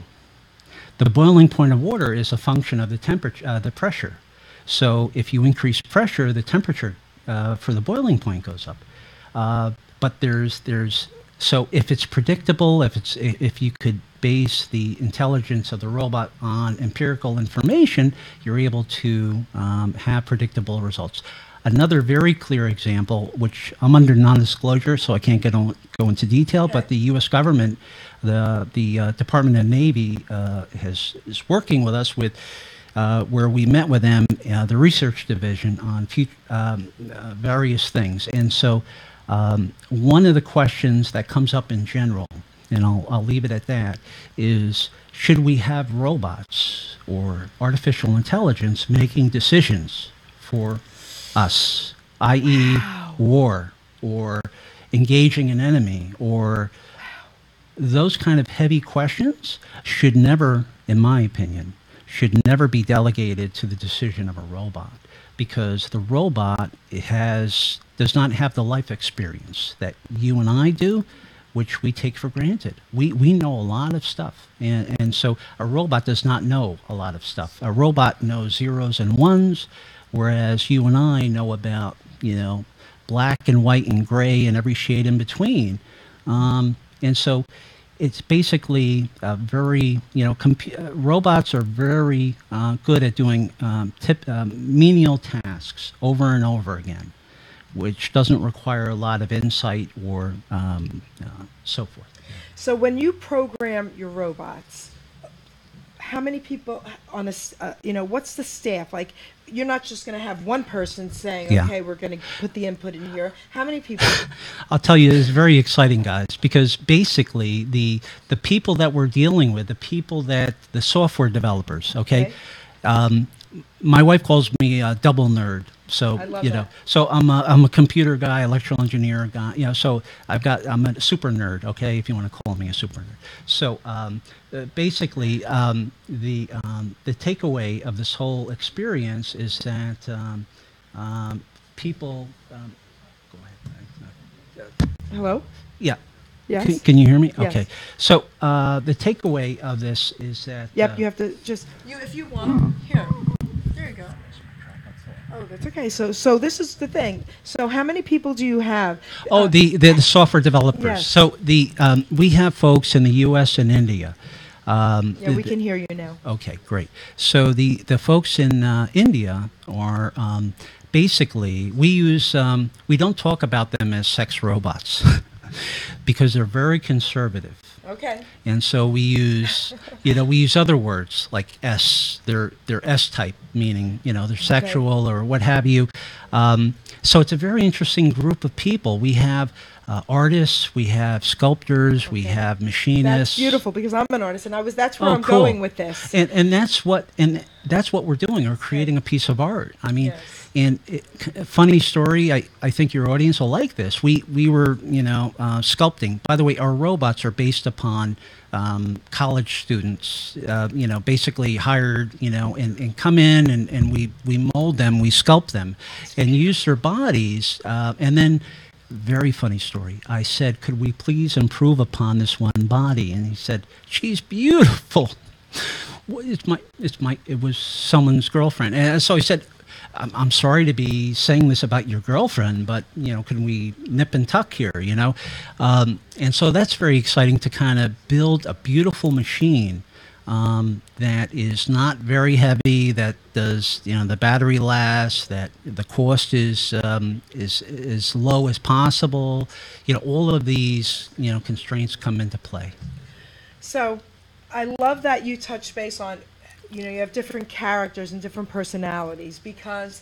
The boiling point of water is a function of the temperature, the pressure. So if you increase pressure, the temperature for the boiling point goes up. But so if it's predictable, if you could base the intelligence of the robot on empirical information, you're able to have predictable results. Another very clear example, which I'm under non-disclosure, so I can't go into detail, but the U.S. government, the Department of Navy is working with us where we met with them, the research division, on various things. And so one of the questions that comes up in general, and I'll leave it at that, is should we have robots or artificial intelligence making decisions for us, i.e. war or engaging an enemy or those kind of heavy questions should never, in my opinion, should never be delegated to the decision of a robot, because the robot does not have the life experience that you and I do, which we take for granted. We know a lot of stuff, and so a robot does not know a lot of stuff. A robot knows zeros and ones, whereas you and I know about, black and white and gray and every shade in between. And so it's basically very, robots are very good at doing menial tasks over and over again, which doesn't require a lot of insight or so forth. So when you program your robots, how many people on what's the staff? Like, you're not just going to have one person saying, Yeah. okay, we're going to put the input in here. How many people? I'll tell you, it's very exciting, guys, because basically the people that we're dealing with, the software developers, okay? My wife calls me a double nerd. So, I love that. So I'm a computer guy, electrical engineer guy, so I'm a super nerd, okay, if you want to call me a super nerd. So basically, the takeaway of this whole experience is that people, go ahead. Hello? Yeah. Yes? Can you hear me? Yes. Okay. So the takeaway of this is that... Yep, you have to just... if you want, here. There you go. Oh, that's okay. So this is the thing. So how many people do you have? The software developers. Yes. So we have folks in the U.S. and India. We can hear you now. Okay, great. So the folks in India are basically, we don't talk about them as sex robots because they're very conservative. Okay. And so we use other words like S. They're S-type, meaning they're sexual or what have you. So it's a very interesting group of people. We have artists, we have sculptors, we have machinists. That's beautiful, because I'm an artist, and that's where I'm cool. going with this. And that's what we're doing. We're creating a piece of art. I mean. Yes. And funny story, I think your audience will like this. We were, sculpting. By the way, our robots are based upon college students, basically hired, and come in and we mold them, we sculpt them, and use their bodies. And then, very funny story, I said, could we please improve upon this one body? And he said, she's beautiful. It was someone's girlfriend. And so he said, I'm sorry to be saying this about your girlfriend, but, can we nip and tuck here, And so that's very exciting to kind of build a beautiful machine that is not very heavy, that does, the battery lasts, that the cost is as low as possible. All of these, constraints come into play. So I love that you touch base on, you have different characters and different personalities, because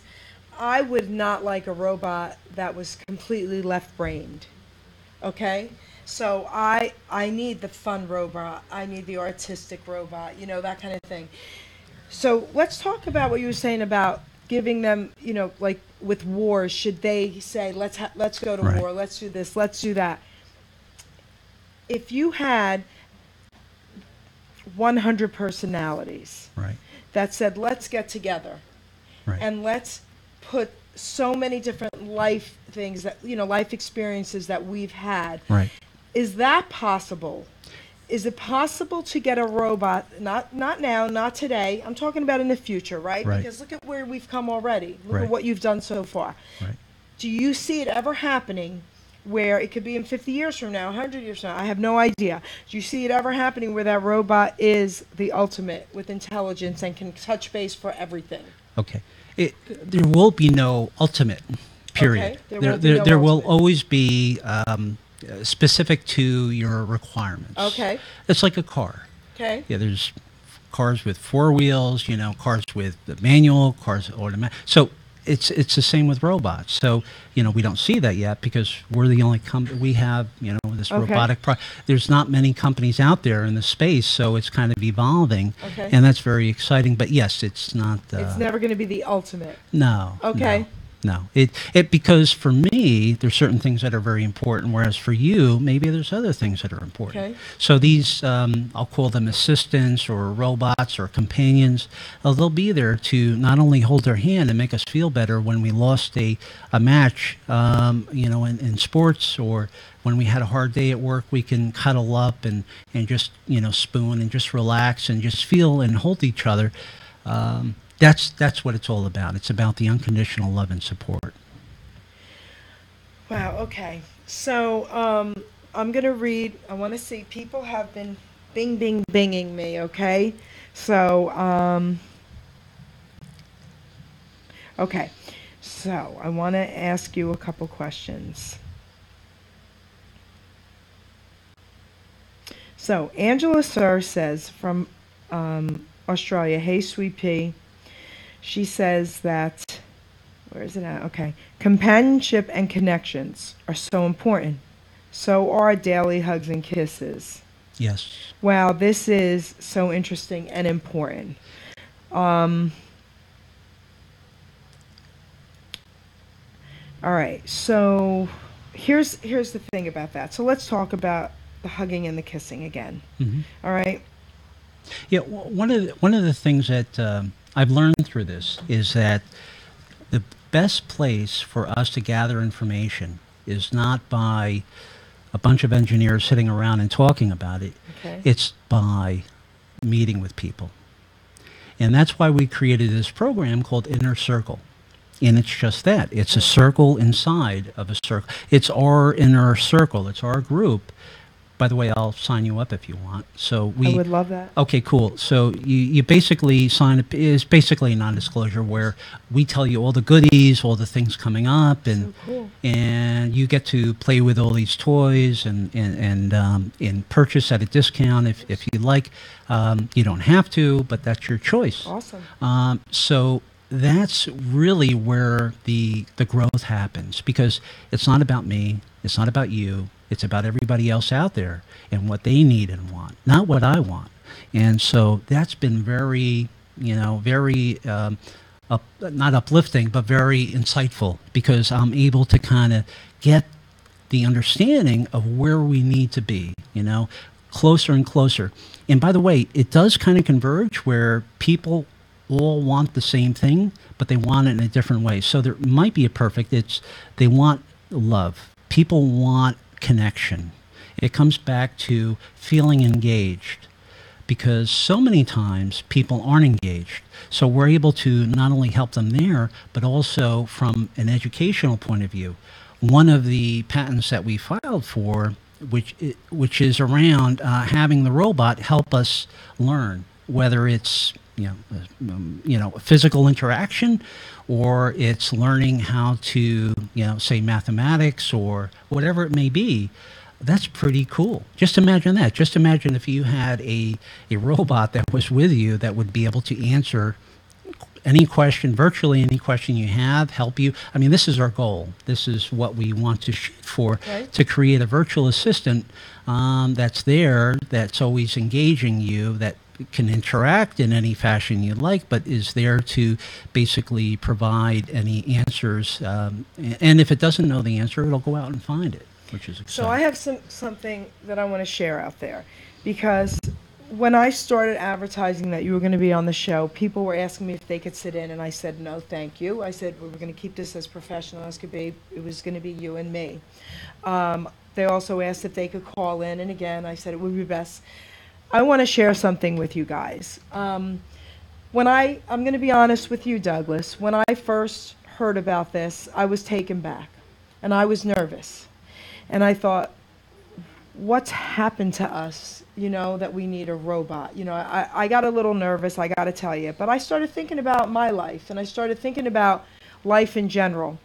I would not like a robot that was completely left-brained, okay? So I need the fun robot, I need the artistic robot, that kind of thing. So let's talk about what you were saying about giving them, like with wars, should they say, let's go to war, let's do this, let's do that. If you had 100 personalities that said, let's get together and let's put so many different life things that, life experiences that we've had. Is that possible? Is it possible to get a robot, not now, not today, I'm talking about in the future, right? Because look at where we've come already. Look at what you've done so far. Do you see it ever happening where it could be in 50 years from now, 100 years from now, I have no idea. Do you see it ever happening where that robot is the ultimate with intelligence and can touch base for everything? Okay. There will be no ultimate, period. Okay. There will always be specific to your requirements. Okay. It's like a car. Okay. Yeah, there's cars with 4 wheels, cars with the manual, cars automatic. So it's the same with robots. So, we don't see that yet because we're the only company. We have, this robotic there's not many companies out there in the space, so it's kind of evolving. And that's very exciting. But yes, it's not... it's never going to be the ultimate. No. Okay. No. No. It because for me, there's certain things that are very important, whereas for you, maybe there's other things that are important. Okay. So these, I'll call them assistants or robots or companions, they'll be there to not only hold our hand and make us feel better when we lost a match, in sports, or when we had a hard day at work, we can cuddle up and just, spoon and just relax and just feel and hold each other. That's what it's all about. It's about the unconditional love and support. Wow, okay. So I'm going to read. I want to see. People have been binging me, okay? So, okay. So I want to ask you a couple questions. So Angela Sir says from Australia, hey, Sweet Pea. She says that, where is it at? Okay. Companionship and connections are so important. So are daily hugs and kisses. Yes. Wow, this is so interesting and important. All right, so here's the thing about that. So let's talk about the hugging and the kissing again. Mm-hmm. All right. Yeah, one of the things that I've learned through this is that the best place for us to gather information is not by a bunch of engineers sitting around and talking about it. Okay. It's by meeting with people. And that's why we created this program called Inner Circle. And it's just that. It's a circle inside of a circle. It's our inner circle. It's our group. By the way, I'll sign you up if you want. So I would love that. Okay, cool. So you basically sign up. Is basically a non-disclosure where we tell you all the goodies, all the things coming up, and So cool. and you get to play with all these toys and purchase at a discount if you like. You don't have to, but that's your choice. Awesome. So that's really where the growth happens, because it's not about me. It's not about you. It's about everybody else out there and what they need and want, not what I want. And so that's been very, very not uplifting, but very insightful, because I'm able to kind of get the understanding of where we need to be, closer and closer. And by the way, it does kind of converge where people all want the same thing, but they want it in a different way. So there might be a perfect, they want love. People want connection. It comes back to feeling engaged, because so many times people aren't engaged. So we're able to not only help them there, but also from an educational point of view. One of the patents that we filed for, which is around having the robot help us learn, whether it's physical interaction, or it's learning how to, say mathematics or whatever it may be. That's pretty cool. Just imagine that. Just imagine if you had a robot that was with you that would be able to answer any question, virtually any question you have, help you. I mean, this is our goal. This is what we want to shoot for, right? To create a virtual assistant that's there, that's always engaging you, that can interact in any fashion you like, but is there to basically provide any answers. And if it doesn't know the answer, it'll go out and find it, which is exciting. So I have something that I want to share out there, because when I started advertising that you were going to be on the show, people were asking me if they could sit in, and I said, no, thank you. I said, we were going to keep this as professional as could be. It was going to be you and me. They also asked if they could call in, and again, I said it would be best. I want to share something with you guys. I'm going to be honest with you, Douglas. When I first heard about this, I was taken back, and I was nervous. And I thought, what's happened to us, that we need a robot? I got a little nervous, I got to tell you. But I started thinking about my life, and I started thinking about life in general.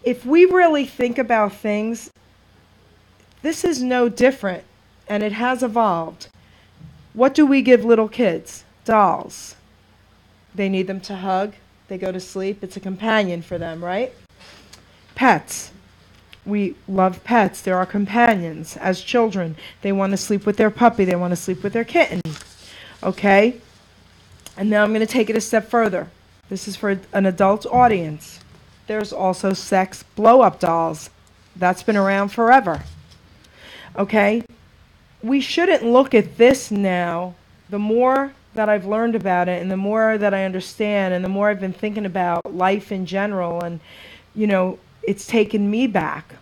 If we really think about things, this is no different, and it has evolved. What do we give little kids? Dolls. They need them to hug. They go to sleep. It's a companion for them, right? Pets. We love pets. They're our companions. As children, they want to sleep with their puppy. They want to sleep with their kitten. Okay? And now I'm going to take it a step further. This is for an adult audience. there's also sex blow-up dolls. That's been around forever. Okay? We shouldn't look at this now. The more that I've learned about it and the more that I understand and the more I've been thinking about life in general and, you know, it's taken me back.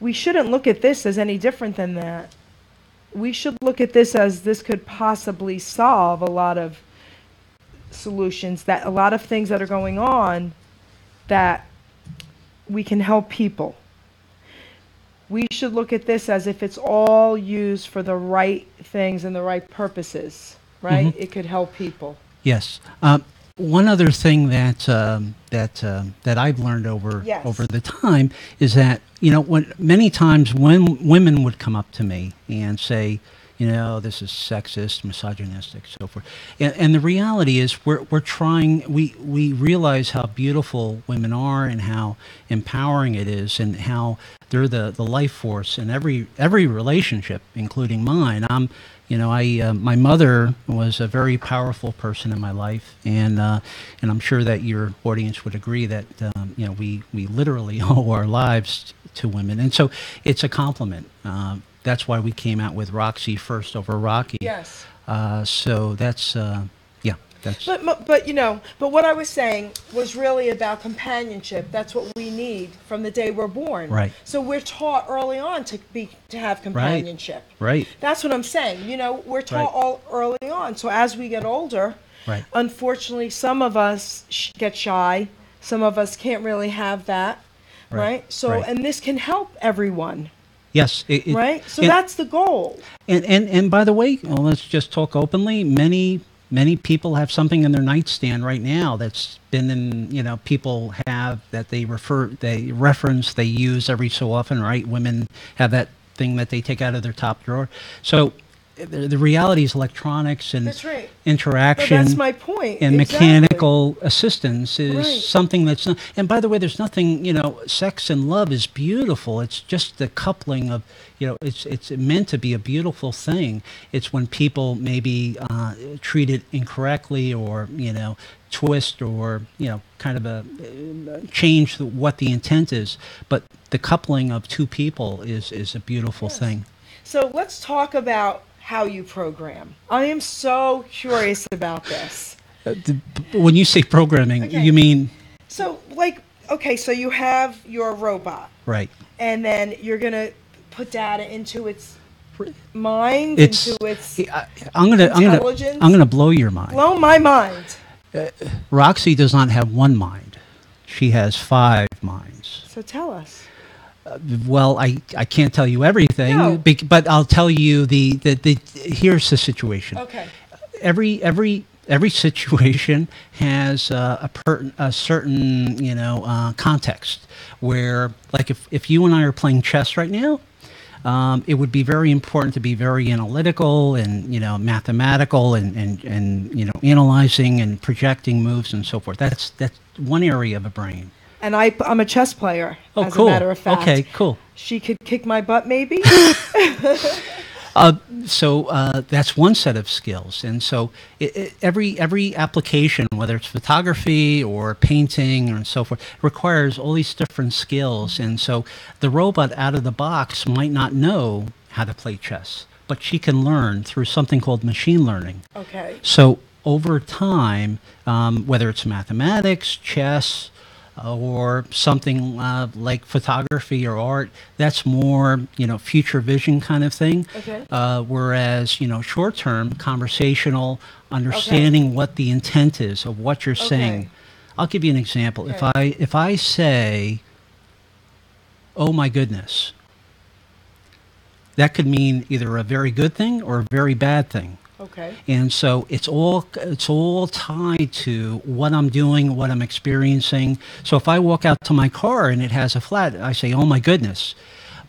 We shouldn't look at this as any different than that. We should look at this as this could possibly solve a lot of solutions, that a lot of things that are going on that we can help people. We should look at this as if it's all used for the right things and the right purposes, right? It could help people. Yes. One other thing that I've learned over the time is that, you know, when many times when women would come up to me and say, you know, this is sexist, misogynistic, so forth. And the reality is we're trying, we realize how beautiful women are and how empowering it is and how they're the life force in every relationship, including mine. My mother was a very powerful person in my life, and I'm sure that your audience would agree that, you know, we literally owe our lives to women. And so it's a compliment. That's why we came out with Roxy first over Rocky. Yes. So that's, yeah. That's. But you know, but what I was saying was really about companionship. That's what we need from the day we're born. Right. So we're taught early on to have companionship. Right. That's what I'm saying. You know, we're taught all early on. So as we get older, unfortunately, some of us get shy. Some of us can't really have that. Right. So, and this can help everyone. Yes. Right? So that's the goal. And by the way, well, let's just talk openly. Many people have something in their nightstand right now that's been in, you know, people have that they reference, they use every so often, right? Women have that thing that they take out of their top drawer. So the reality is electronics and interaction. But that's my point. And mechanical assistance is something that's not, and by the way, there's nothing, you know, sex and love is beautiful. It's just the coupling of, you know, it's meant to be a beautiful thing. It's when people maybe treat it incorrectly or, you know, twist or, you know, kind of change what the intent is. But the coupling of two people is a beautiful thing. So let's talk about how you program. I am so curious about this. When you say programming, you mean? So, like, okay, so you have your robot. Right. And then you're going to put data into its mind, into its intelligence. I'm gonna blow your mind. Blow my mind. Roxy does not have one mind. She has 5 minds. So tell us. Well, I can't tell you everything, but I'll tell you here's the situation. Okay. Every situation has a certain, you know, context where, like, if you and I are playing chess right now, it would be very important to be very analytical and, you know, mathematical and you know, analyzing and projecting moves and so forth. That's one area of a brain. And I'm a chess player, as cool. a matter of fact. Okay, cool. She could kick my butt, maybe? So that's one set of skills. And so every application, whether it's photography or painting and so forth, requires all these different skills. And so the robot out of the box might not know how to play chess, but she can learn through something called machine learning. Okay. So over time, whether it's mathematics, chess, or something like photography or art, that's more, you know, future vision kind of thing. Okay. Whereas, you know, short term, conversational, understanding what the intent is of what you're saying. I'll give you an example. If I say, "Oh my goodness," that could mean either a very good thing or a very bad thing. Okay. And so it's all tied to what I'm doing, what I'm experiencing. So if I walk out to my car and it has a flat, I say, "Oh my goodness."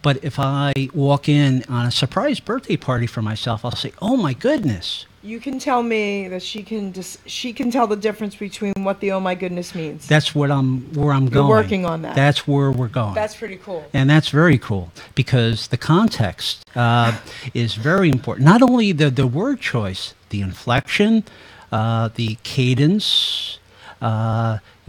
But if I walk in on a surprise birthday party for myself, I'll say, "Oh my goodness." You can tell me that she can tell the difference between what the "oh my goodness" means. That's where I'm going. You're working on that. That's where we're going. That's pretty cool. And that's very cool because the context is very important. Not only the word choice, the inflection, the cadence,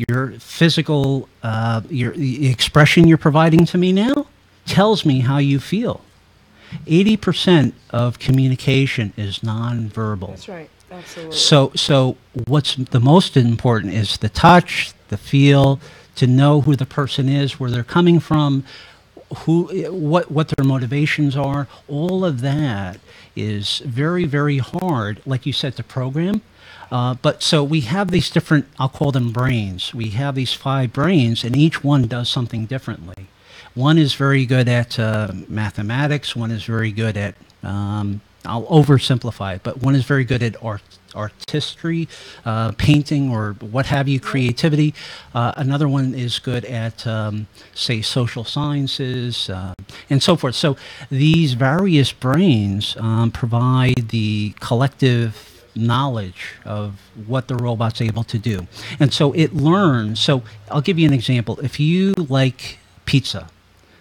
Your physical, the expression you're providing to me now tells me how you feel. 80% of communication is nonverbal. That's right. Absolutely. So what's the most important is the touch, the feel, to know who the person is, where they're coming from, what their motivations are. All of that is very, very hard, like you said, to program. But so we have these different, I'll call them brains. We have these 5 brains, and each one does something differently. One is very good at mathematics. One is very good at, I'll oversimplify it, but one is very good at artistry, painting, or what have you, creativity. Another one is good at, say, social sciences, and so forth. So these various brains provide the collective knowledge of what the robot's able to do. And so it learns. So I'll give you an example. If you like pizza,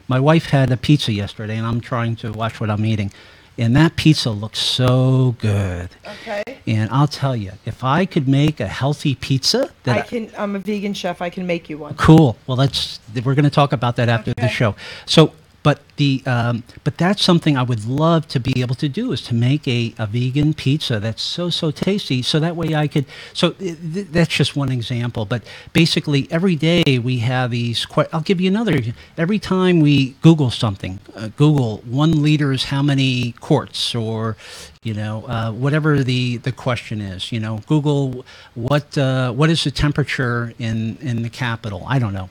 my wife had a pizza yesterday, and I'm trying to watch what I'm eating. And that pizza looks so good. Okay. And I'll tell you, if I could make a healthy pizza, I'm a vegan chef. I can make you one. Cool. Well, we're going to talk about that after the show. So, but that's something I would love to be able to do, is to make a vegan pizza that's so tasty. So that way I could. So that's just one example. But basically, every day we have these. I'll give you another. Every time we Google something, Google 1 liter is how many quarts, or whatever the question is. Google what is the temperature in the capital? I don't know.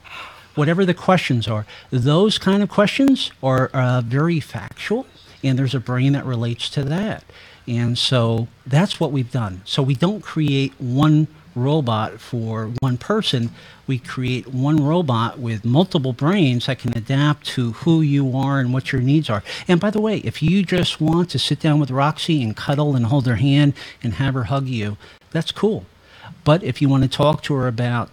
Whatever the questions are, those kind of questions are very factual, and there's a brain that relates to that. And so that's what we've done. So we don't create one robot for one person. We create one robot with multiple brains that can adapt to who you are and what your needs are. And by the way, if you just want to sit down with Roxy and cuddle and hold her hand and have her hug you, that's cool. But if you want to talk to her about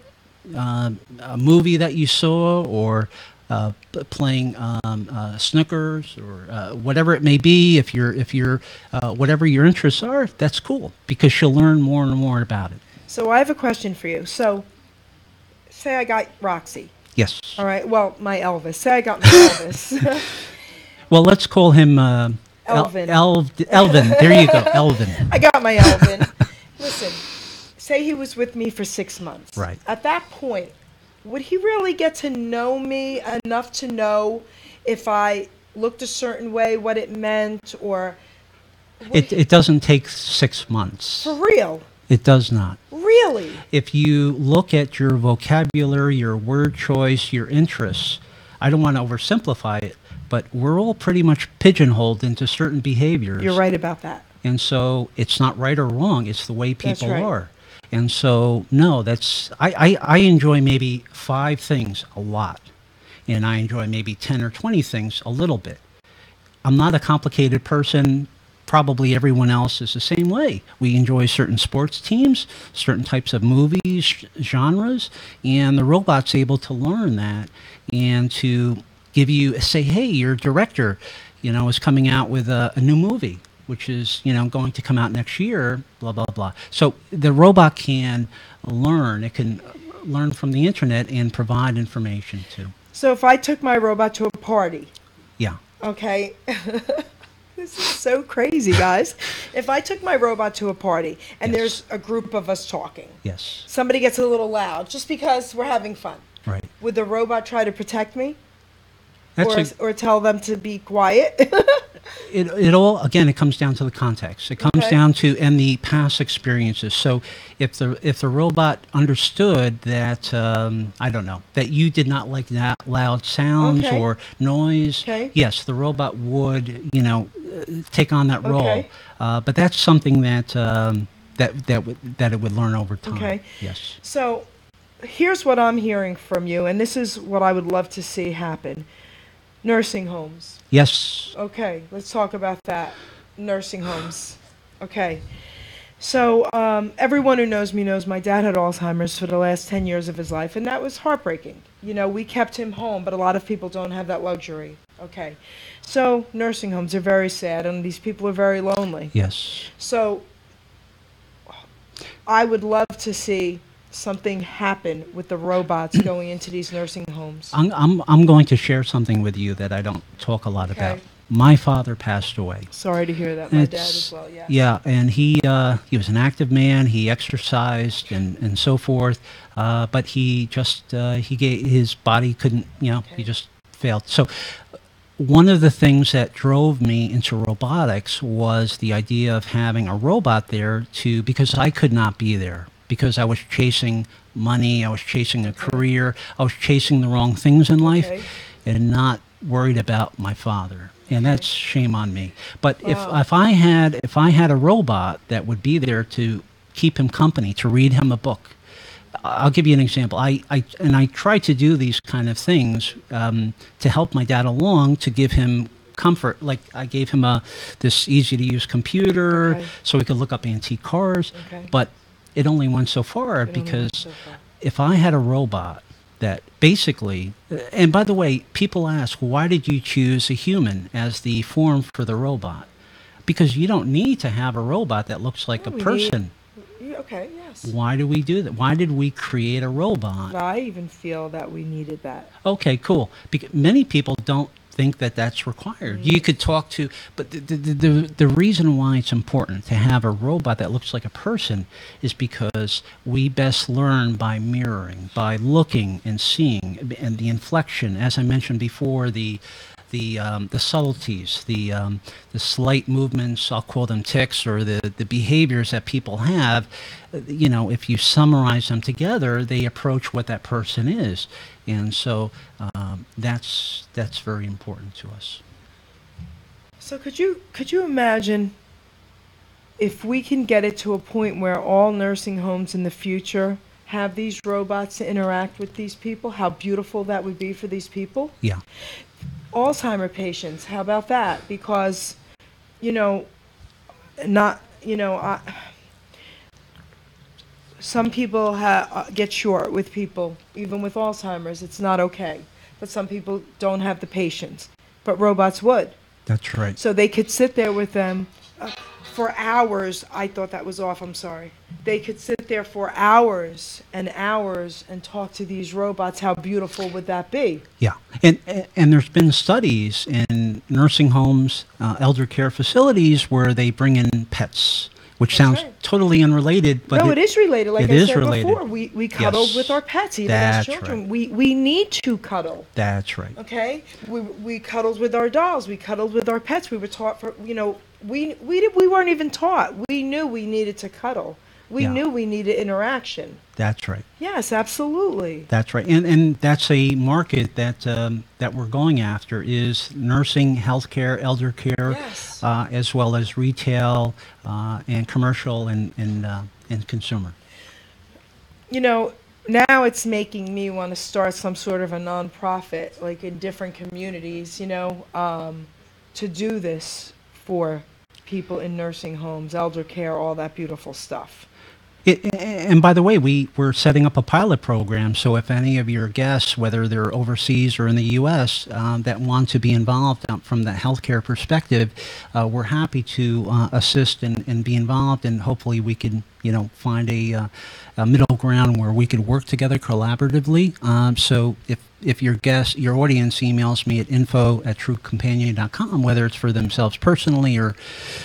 a movie that you saw, or playing snookers, or whatever it may be, if you're whatever your interests are, that's cool, because she'll learn more and more about it. So I have a question for you. So, say I got Roxy. Yes. All right. Well, my Elvis. Say I got my Elvis. Well, let's call him Elvin. Elvin. There you go, Elvin. I got my Elvin. Listen. Say he was with me for 6 months. Right. At that point, would he really get to know me enough to know if I looked a certain way, what it meant, or... It doesn't take 6 months. For real? It does not. Really? If you look at your vocabulary, your word choice, your interests, I don't want to oversimplify it, but we're all pretty much pigeonholed into certain behaviors. You're right about that. And so it's not right or wrong. It's the way people That's right. are. And so, no, I enjoy maybe 5 things a lot. And I enjoy maybe 10 or 20 things a little bit. I'm not a complicated person. Probably everyone else is the same way. We enjoy certain sports teams, certain types of movies, genres, and the robot's able to learn that and to give you, say, hey, your director, is coming out with a new movie, which is, going to come out next year, blah, blah, blah. So the robot can learn. It can learn from the internet and provide information too. So if I took my robot to a party... Yeah. Okay. This is so crazy, guys. If I took my robot to a party and Yes. there's a group of us talking, Yes. somebody gets a little loud just because we're having fun, Right. would the robot try to protect me? That's Or tell them to be quiet? it all, again, it comes down to the context. It comes Okay. down to, and the past experiences. So if the robot understood that, I don't know, that you did not like that loud sounds Okay. or noise, Okay. yes, the robot would, take on that role. Okay. But that's something that it would learn over time. Okay. Yes. So here's what I'm hearing from you, and this is what I would love to see happen. Nursing homes. Yes. Okay, let's talk about that. Nursing homes. Okay. So everyone who knows me knows my dad had Alzheimer's for the last 10 years of his life, and that was heartbreaking. We kept him home, but a lot of people don't have that luxury. Okay. So nursing homes are very sad, and these people are very lonely. Yes. So I would love to see something happen with the robots going into these nursing homes? I'm going to share something with you that I don't talk a lot about. Okay. My father passed away. Sorry to hear that. My dad as well, yeah. Yeah, and he was an active man. He exercised and so forth, but he just his body couldn't, he just failed. So one of the things that drove me into robotics was the idea of having a robot there because I could not be there, because I was chasing money, I was chasing a career, I was chasing the wrong things in life, and not worried about my father. And that's shame on me. But if I had a robot that would be there to keep him company, to read him a book. I'll give you an example. I try to do these kind of things to help my dad along, to give him comfort. Like I gave him this easy to use computer so he could look up antique cars. But it only went so far because if I had a robot that basically, and by the way, people ask, why did you choose a human as the form for the robot? Because you don't need to have a robot that looks like a person. Okay, yes. Why do we do that? Why did we create a robot? I even feel that we needed that. Okay, cool. Because many people don't think that that's required. You could talk to, but the reason why it's important to have a robot that looks like a person is because we best learn by mirroring, by looking and seeing, and the inflection, as I mentioned before, the subtleties, the slight movements, I'll call them tics, or the behaviors that people have. If you summarize them together, they approach what that person is, and so that's very important to us. So could you imagine if we can get it to a point where all nursing homes in the future have these robots to interact with these people? How beautiful that would be for these people? Yeah. Alzheimer patients, how about that? Because, some people get short with people, even with Alzheimer's. It's not okay. But some people don't have the patience. But robots would. That's right. So they could sit there with them for hours. I thought that was off. I'm sorry. They could sit there for hours and hours and talk to these robots. How beautiful would that be? Yeah, and there's been studies in nursing homes, elder care facilities, where they bring in pets, which sounds totally unrelated. But no, it is related. Like I said before, we cuddled with our pets, even as children. Right. We need to cuddle. That's right. Okay? We cuddled with our dolls. We cuddled with our pets. We were taught we weren't even taught. We knew we needed to cuddle. We knew we needed interaction. That's right. Yes, absolutely. That's right, and that's a market that we're going after, is nursing, healthcare, elder care, as well as retail and commercial and consumer. Now it's making me want to start some sort of a nonprofit, like in different communities, to do this for people in nursing homes, elder care, all that beautiful stuff. And by the way, we're setting up a pilot program, so if any of your guests, whether they're overseas or in the U.S., that want to be involved from the healthcare perspective, we're happy to assist and be involved, and hopefully we can, find a middle ground where we could work together collaboratively. So if your audience emails me at info@truecompanion.com, whether it's for themselves personally or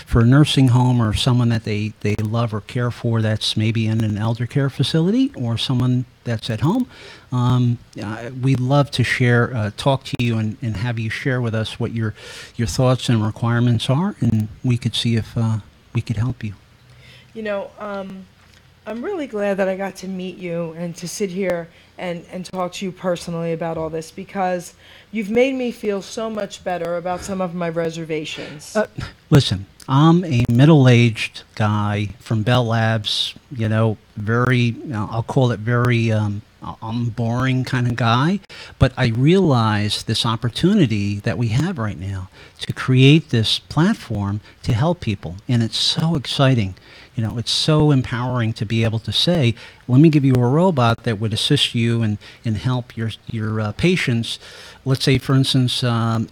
for a nursing home or someone that they love or care for that's maybe in an elder care facility or someone that's at home, we'd love to talk to you and have you share with us what your thoughts and requirements are, and we could see if we could help you. I'm really glad that I got to meet you and to sit here and talk to you personally about all this, because you've made me feel so much better about some of my reservations. Listen, I'm a middle-aged guy from Bell Labs, very, I'll call it very, I'm boring kind of guy, but I realize this opportunity that we have right now to create this platform to help people, and it's so exciting. It's so empowering to be able to say, let me give you a robot that would assist you and help your patients let's say, for instance,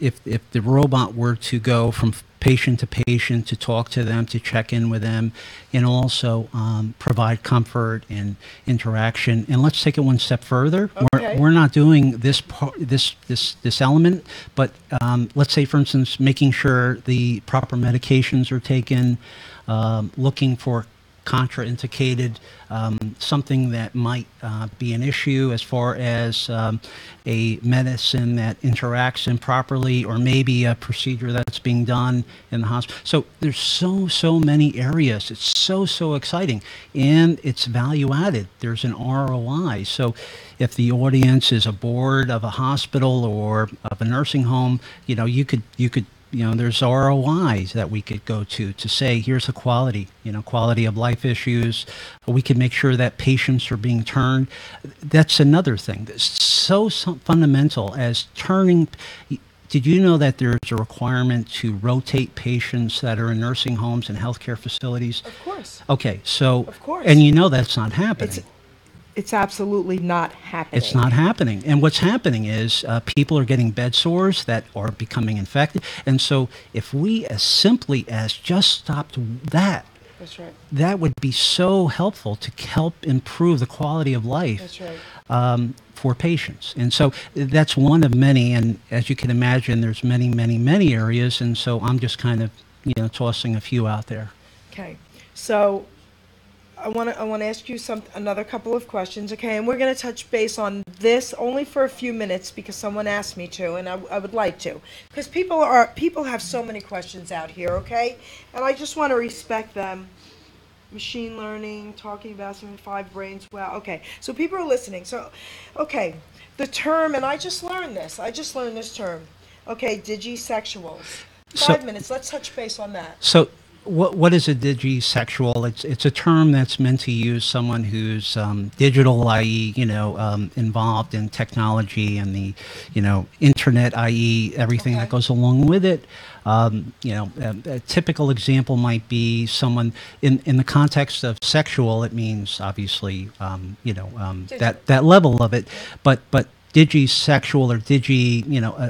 if the robot were to go from patient to patient to talk to them, to check in with them, and also provide comfort and interaction. And let's take it one step further. Okay. We're not doing this this element, but let's say, for instance, making sure the proper medications are taken, looking for contraindicated, something that might be an issue as far as a medicine that interacts improperly, or maybe a procedure that's being done in the hospital. So there's so many areas. It's so exciting, and it's value added. There's an ROI. So if the audience is a board of a hospital or of a nursing home, you could there's ROIs that we could go to say, here's the quality, quality of life issues. We can make sure that patients are being turned. That's another thing that's so fundamental as turning. Did you know that there's a requirement to rotate patients that are in nursing homes and healthcare facilities? Of course. Okay, so, Of course. and that's not happening. It's absolutely not happening. It's not happening. And what's happening is people are getting bed sores that are becoming infected. And so if we as simply as just stopped that, That's right. that would be so helpful to help improve the quality of life. That's right. For patients. And so that's one of many. And as you can imagine, there's many areas. And so I'm just kind of, tossing a few out there. Okay. So I want to ask you another couple of questions, okay? And we're going to touch base on this only for a few minutes because someone asked me to, and I would like to, because people have so many questions out here, okay? And I just want to respect them. Machine learning, talking about 5 brains. Wow. Okay. So people are listening. So, okay, the term, and I just learned this term. Okay, digisexuals. 5 minutes. Let's touch base on that. So what is a digisexual? It's a term that's meant to use someone who's digital, i.e., involved in technology and the, internet, i.e., everything that goes along with it. A typical example might be someone in the context of sexual. It means obviously, that level of it, but digisexual or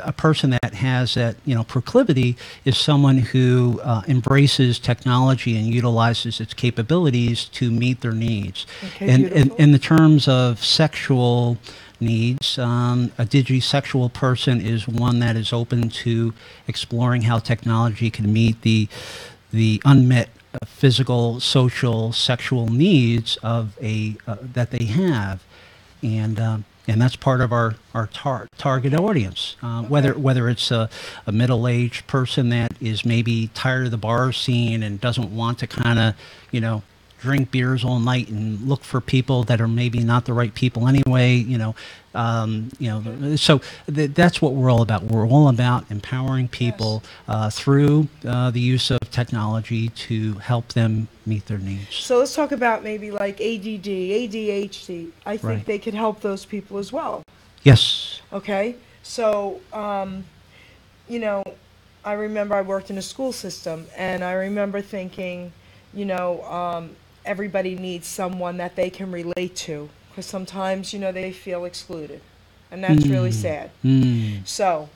a person that has that, proclivity is someone who embraces technology and utilizes its capabilities to meet their needs. Okay, and beautiful. in the terms of sexual needs, a digisexual person is one that is open to exploring how technology can meet the unmet physical, social, sexual needs of that they have, and that's part of our target audience. Whether it's a middle-aged person that is maybe tired of the bar scene and doesn't want to kind of, drink beers all night and look for people that are maybe not the right people anyway, so that's what we're all about. We're all about empowering people through the use of technology to help them meet their needs. So let's talk about maybe like ADD, ADHD. I think Right. they could help those people as well. Yes. Okay? So, I remember I worked in a school system, and I remember thinking, everybody needs someone that they can relate to, because sometimes, they feel excluded, and that's really sad. So,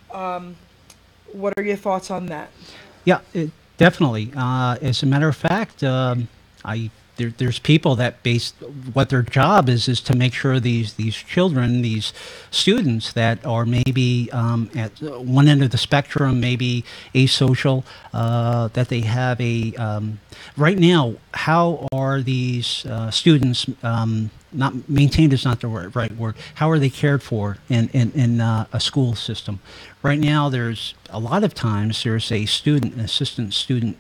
what are your thoughts on that? Yeah, definitely. As a matter of fact, there's people that base what their job is to make sure these children, these students that are maybe at one end of the spectrum, maybe asocial, that they have a right now. How are these students not maintained is not the right word. How are they cared for in a school system? Right now, there's a lot of times there's a student, an assistant student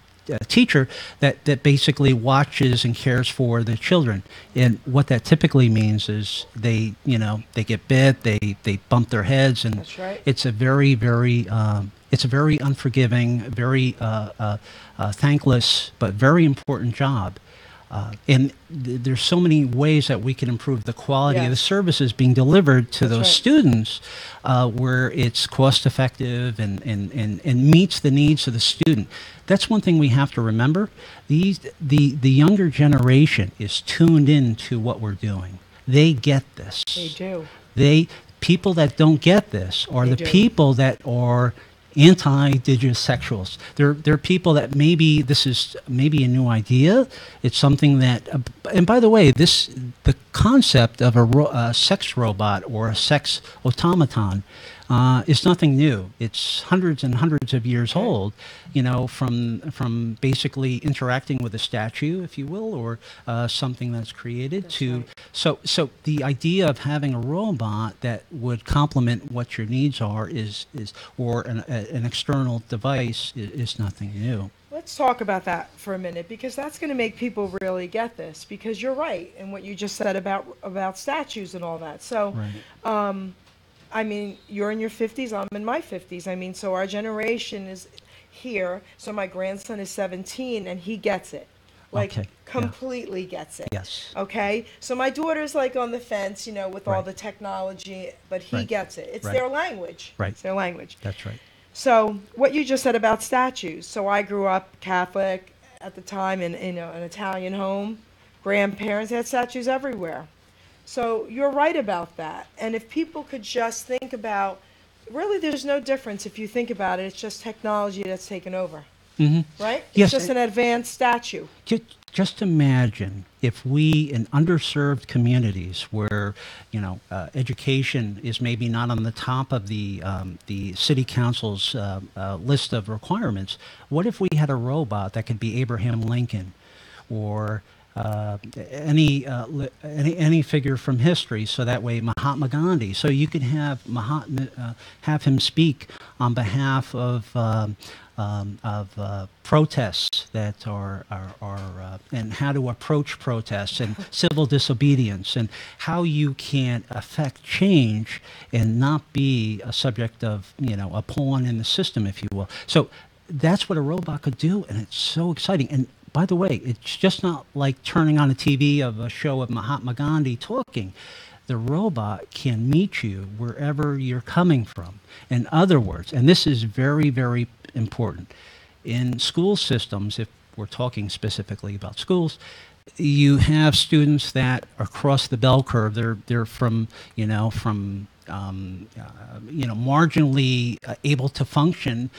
teacher that basically watches and cares for the children, and what that typically means is they get bit, they bump their heads, and That's right. it's a very unforgiving, very thankless but very important job. And there's so many ways that we can improve the quality of the Yes. services being delivered to That's those right. students, where it's cost effective and meets the needs of the student. That's one thing we have to remember. The younger generation is tuned in to what we're doing. They get this. They do. people that don't get this are They the do. people that are anti-digisexuals. They're people that maybe this is maybe a new idea. It's something that, and by the way, the concept of a sex robot or a sex automaton is nothing new. It's hundreds and hundreds of years old, you know, from basically interacting with a statue, if you will, or something that's created. That's to right. so the idea of having a robot that would complement what your needs are is or an external device is nothing new. Let's talk about that for a minute, because that's going to make people really get this, because you're right in what you just said about statues and all that. So, Right. I mean, you're in your 50s, I'm in my 50s. I mean, so our generation is here. So my grandson is 17 and he gets it. Like, Okay, yeah. completely gets it. Yes. Okay? So my daughter's like on the fence, you know, with all Right. the technology, but he Right. gets it. It's Right. their language. Right. It's their language. That's right. So what you just said about statues. So I grew up Catholic at the time in, you know, an Italian home. Grandparents had statues everywhere. So you're right about that. And if people could just think about, really there's no difference if you think about it. It's just technology that's taken over, Mm-hmm. right? Yes, It's just an advanced statue. Just imagine if we, in underserved communities where, you know, education is maybe not on the top of the city council's list of requirements, what if we had a robot that could be Abraham Lincoln or any figure from history, so that way Mahatma Gandhi. So you could have have him speak on behalf of protests that are and how to approach protests and civil disobedience and how you can affect change and not be a subject of, you know, a pawn in the system, if you will. So that's what a robot could do, and it's so exciting. And by the way, it's just not like turning on a TV of a show of Mahatma Gandhi talking. The robot can meet you wherever you're coming from. In other words, and this is very, very important, in school systems, if we're talking specifically about schools, you have students that are across the bell curve. They're from, marginally able to function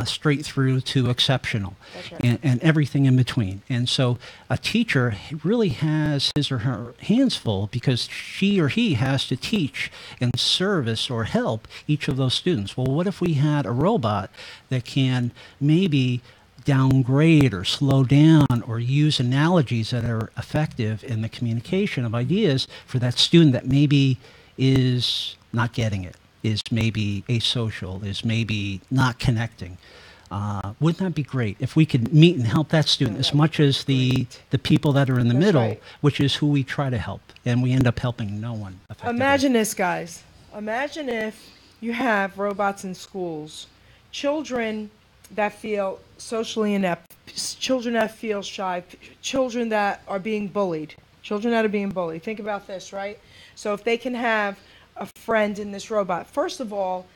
straight through to exceptional, That's right. and everything in between. And so a teacher really has his or her hands full because she or he has to teach and service or help each of those students. Well, what if we had a robot that can maybe downgrade or slow down or use analogies that are effective in the communication of ideas for that student that maybe is not getting it, is maybe asocial, is maybe not connecting. Wouldn't that be great if we could meet and help that student as much as the people that are in the That's middle, right. which is who we try to help, and we end up helping no one effectively. Imagine this, guys. Imagine if you have robots in schools, children that feel socially inept, children that feel shy, children that are being bullied, Think about this, right? So if they can have a friend in this robot, first of all,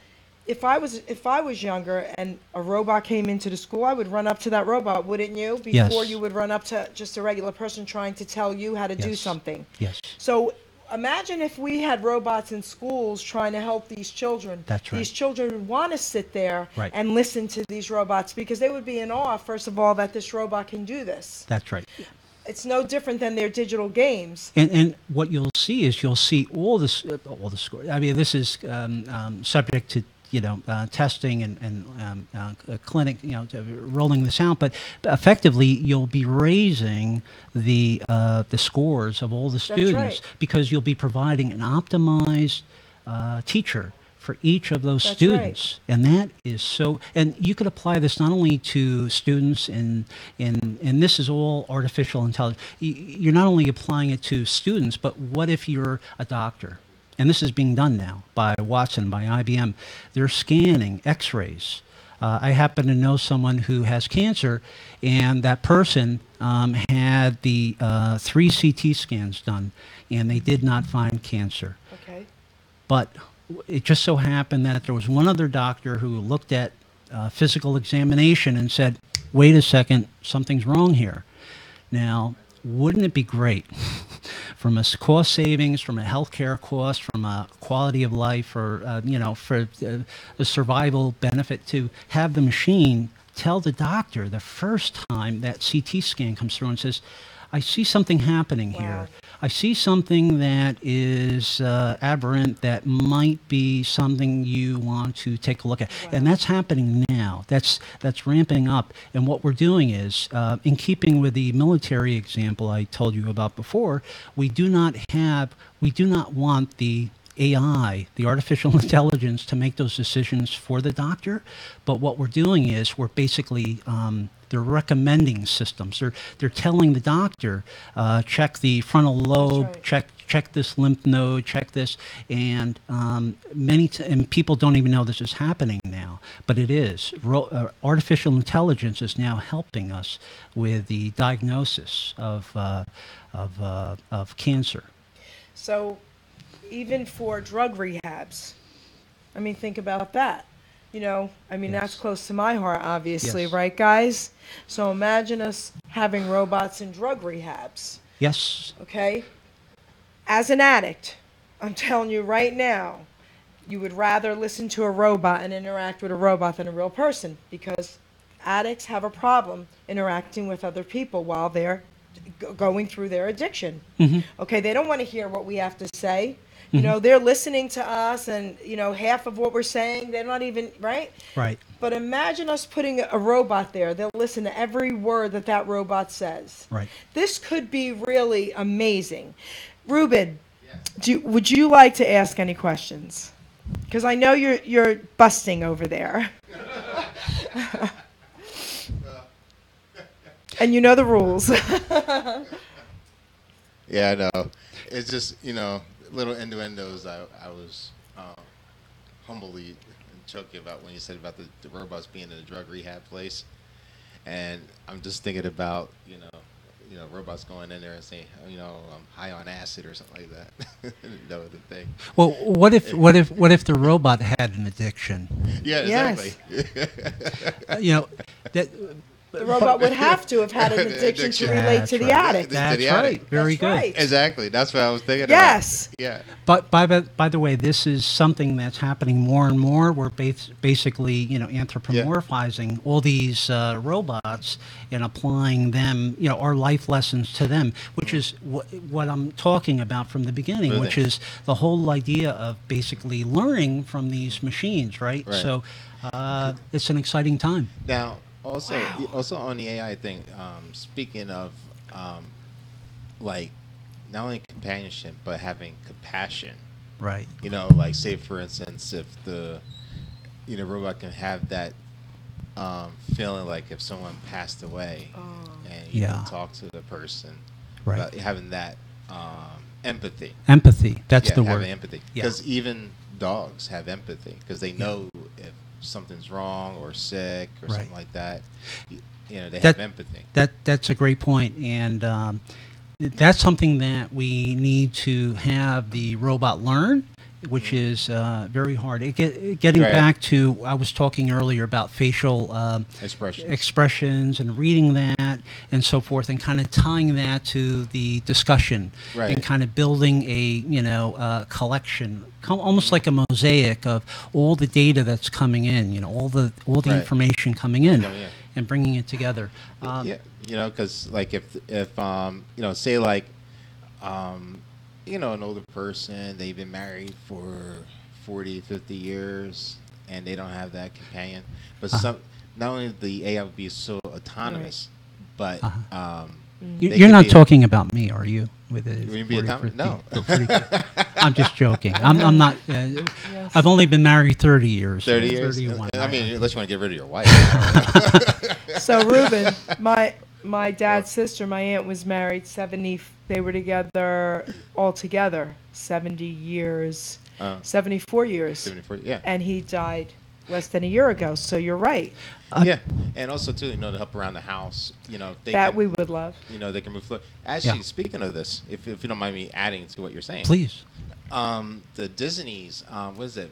if I was younger and a robot came into the school, I would run up to that robot, wouldn't you? Yes. Before you would run up to just a regular person trying to tell you how to do Yes. something. Yes. So imagine if we had robots in schools trying to help these children. That's right. These children would want to sit there Right. and listen to these robots because they would be in awe, first of all, that this robot can do this. That's right. It's no different than their digital games. And what you'll see is all the scores. I mean, this is subject to testing and clinic, to rolling this out. But effectively, you'll be raising the scores of all the students right. because you'll be providing an optimized teacher for each of those That's students. And that is so, and you could apply this not only to students and this is all artificial intelligence. You're not only applying it to students, but what if you're a doctor? And this is being done now by Watson, by IBM. They're scanning x-rays. I happen to know someone who has cancer, and that person had the 3 CT scans done, and they did not find cancer. Okay. But it just so happened that there was one other doctor who looked at physical examination and said, wait a second, something's wrong here. Now, wouldn't it be great from a cost savings, from a healthcare cost, from a quality of life, or for a survival benefit, to have the machine tell the doctor the first time that CT scan comes through and says, I see something happening here. I see something that is aberrant, that might be something you want to take a look at. Wow. And that's happening now. That's ramping up. And what we're doing is, in keeping with the military example I told you about before, we do not want the AI, the artificial intelligence, to make those decisions for the doctor. But what we're doing is we're basically they're recommending systems. They're telling the doctor, check the frontal lobe, right. check this lymph node, check this, and and people don't even know this is happening now, but it is. Artificial intelligence is now helping us with the diagnosis of cancer. So, even for drug rehabs, I mean, think about that. Yes. That's close to my heart, obviously, yes. Right, guys? So imagine us having robots in drug rehabs. Yes. Okay? As an addict, I'm telling you right now, you would rather listen to a robot and interact with a robot than a real person, because addicts have a problem interacting with other people while they're going through their addiction. Mm-hmm. Okay, they don't want to hear what we have to say. They're listening to us, and, half of what we're saying, they're not even, right? Right. But imagine us putting a robot there. They'll listen to every word that robot says. Right. This could be really amazing. Ruben, would you like to ask any questions? Because I know you're busting over there. And you know the rules. Yeah, I know. It's just, little innuendos I was humbly joking about when you said about the robots being in a drug rehab place. And I'm just thinking about, robots going in there and saying, I'm high on acid or something like that. No, the thing. Well, what if the robot had an addiction? Yeah, exactly. Yes. The robot would have to have had an addiction to relate to the addict. That's right. Very good. Right. Exactly. That's what I was thinking yes. about. Yeah. But by the way, this is something that's happening more and more. We're basically, anthropomorphizing all these robots and applying them, our life lessons to them, which is what I'm talking about from the beginning, which is the whole idea of basically learning from these machines, right? So it's an exciting time. Now, also on the AI thing, speaking of not only companionship but having compassion, right? Like, say for instance, if the robot can have that feeling, like if someone passed away and you can talk to the person, right? About having that empathy. That's the word. Having empathy, because even dogs have empathy, because they know if something's wrong or sick or something like that, they have empathy. That's a great point, and that's something that we need to have the robot learn, which is very hard. Getting back to, I was talking earlier about facial expressions and reading that and so forth, and kind of tying that to the discussion, and kind of building a collection, almost like a mosaic of all the data that's coming in, all the information coming in, and bringing it together. Because like if say like an older person, they've been married for 40, 50 years, and they don't have that companion. But not only the AI would be so autonomous, but you're not talking about me, are you? With it, would you be autonomous? No. I'm just joking. I'm not. I've only been married 30 years. 30 years. 31. I mean, unless you want to get rid of your wife. So, Ruben, my dad's sister, my aunt, was married 70. They were together altogether 70 years, 74 years. 74, yeah. And he died less than a year ago. So you're right. And also too, to help around the house, we would love. They can move. Actually, speaking of this, if you don't mind me adding to what you're saying, please. The Disney's, what is it,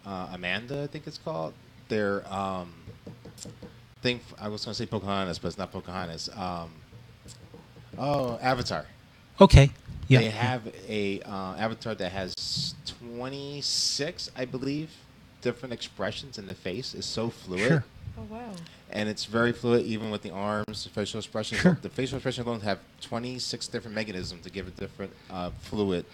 Amanda, I think it's called. Their thing. I was going to say Pocahontas, but it's not Pocahontas. Avatar. Okay. Yeah. They have a avatar that has 26, I believe, different expressions in the face. It's so fluid. Sure. Oh wow. And it's very fluid, even with the arms, the facial expressions. Sure. The facial expressions alone have 26 different mechanisms to give it different fluid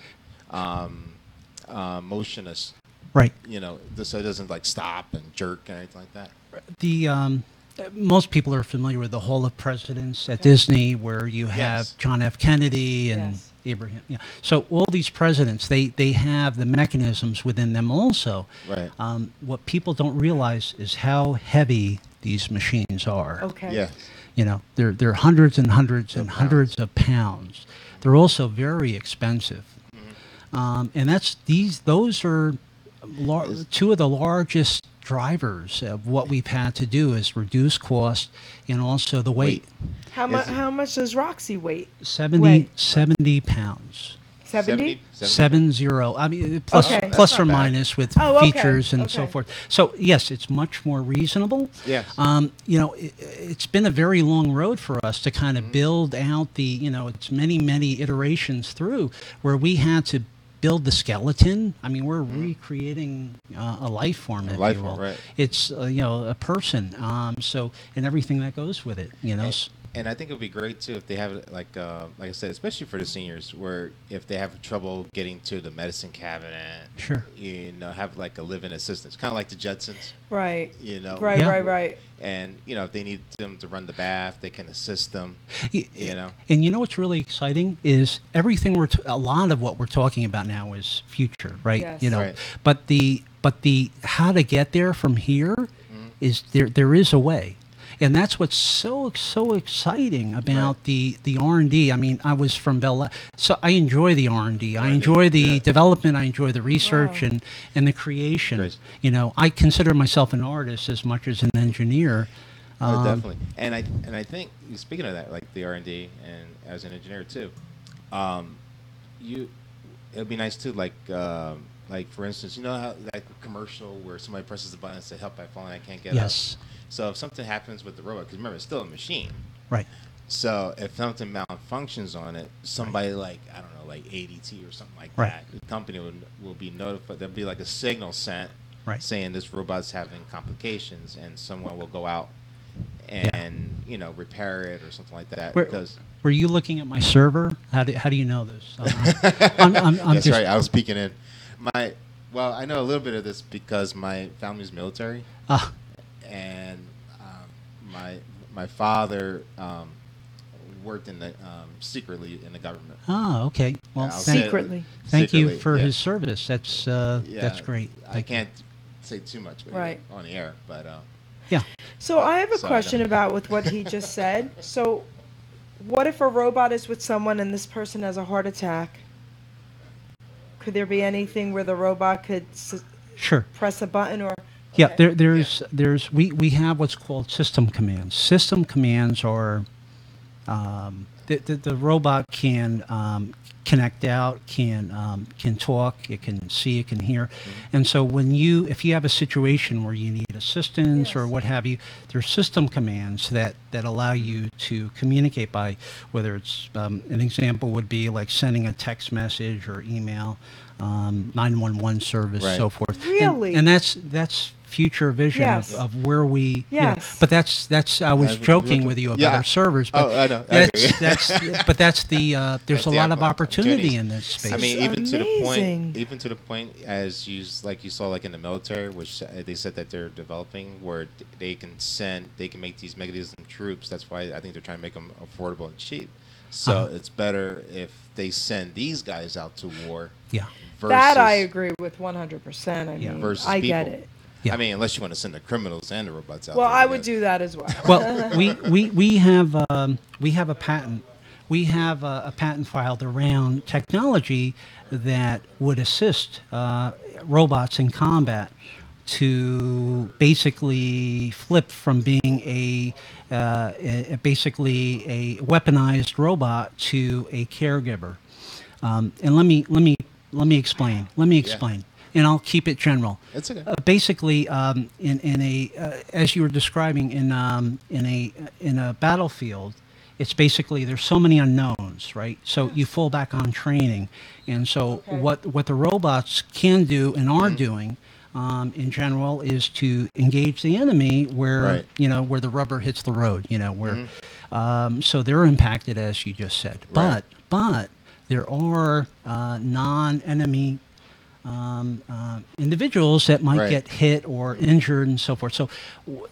motionless. Right. You know, so it doesn't like stop and jerk or anything like that. The most people are familiar with the Hall of Presidents at Disney, where you have Yes. John F. Kennedy and Yes. Abraham. Yeah. So all these presidents, they have the mechanisms within them also. Right. What people don't realize is how heavy these machines are. Okay. Yeah. You know, they're hundreds and hundreds and Of hundreds of pounds. They're also very expensive. And those are two of the largest drivers of what we've had to do is reduce cost and also the weight. How much does Roxy weigh? 70 pounds. 70? 70. I mean, plus, Okay. plus That's or not bad. minus with Oh, okay. features and so Okay. forth. So yes, it's much more reasonable. Yes. You know, it's been a very long road for us to kind of build out the, you know, it's many iterations through where we had to build the skeleton. I mean, we're recreating a life form, if life you will. form, right. It's, you know, a person. So, and everything that goes with it, you know. And I think it would be great too if they have like I said, especially for the seniors, where if they have trouble getting to the medicine cabinet, Sure. you know, have like a live-in assistant, kind of like the Jetsons, Right. you know, Right, Yeah. right. and you know, if they need them to run the bath, they can assist them, Y- you know. And you know what's really exciting is everything a lot of what we're talking about now is future, right? Yes. You know, Right. but the how to get there from here is there is a way. And that's what's so exciting about the R&D. I mean, I was from Bell, so I enjoy the R&D. I enjoy the development. I enjoy the research Wow. and the creation. Right. You know, I consider myself an artist as much as an engineer. Oh, definitely. And I think speaking of that, like the R&D and as an engineer too, it'd be nice too, like for instance, you know how like a commercial where somebody presses the button and says help, I fallen, I can't get up. Yes. So if something happens with the robot, because remember it's still a machine. Right. So if something malfunctions on it, somebody like I don't know, like ADT or something like Right. that, the company will be notified. There'll be like a signal sent Right. saying this robot's having complications, and someone will go out and you know repair it or something like that. Because Were you looking at my server? How do you know this? I'm that's just, right. I was speaking in well, I know a little bit of this because my family's military, and my father worked in the secretly in the government. Oh, okay. Well, I'll thank, say- Secretly. thank you secretly, for yeah. his service. That's great. I Thank you. can't say too much Right. on the air, but Yeah. So I have a So I question don't- about with what he just said. So what if a robot is with someone and this person has a heart attack? Could there be anything where the robot could Sure. press a button or? Yeah, Okay. we have what's called system commands. System commands are the robot can connect out, can talk, it can see, it can hear, and so if you have a situation where you need assistance or Yes. what have you, there's system commands that allow you to communicate by whether it's an example would be like sending a text message or email, 911 service, Right. so forth. Really? And that's future vision Yes. of where we you know, Yes. but that's I was That's- joking with you about Yeah. our servers, but Oh, I know. I agree. that's there's That's a the lot of opportunities. opportunity in this space. I mean, It's even to the amazing. point, as you saw like in the military, which they said that they're developing, where they can make these mechanism troops. That's why I think they're trying to make them affordable and cheap. So it's better if they send these guys out to war. Yeah. That I versus- agree with 100%. I Yeah. mean, versus I get people. it. Yeah. I mean, unless you want to send the criminals and the robots out. Well, there, I would guess. do that as well. Well, we have a patent. We have a patent filed around technology that would assist robots in combat to basically flip from being basically a weaponized robot to a caregiver. And let me explain. And I'll keep it general. It's okay. Basically, in a as you were describing in a battlefield, it's basically there's so many unknowns, right? So you fall back on training, and so Okay. what the robots can do and are doing. In general, is to engage the enemy where Right. where the rubber hits the road. Where so they're impacted, as you just said. Right. But there are non-enemy individuals that might Right. get hit or injured and so forth. So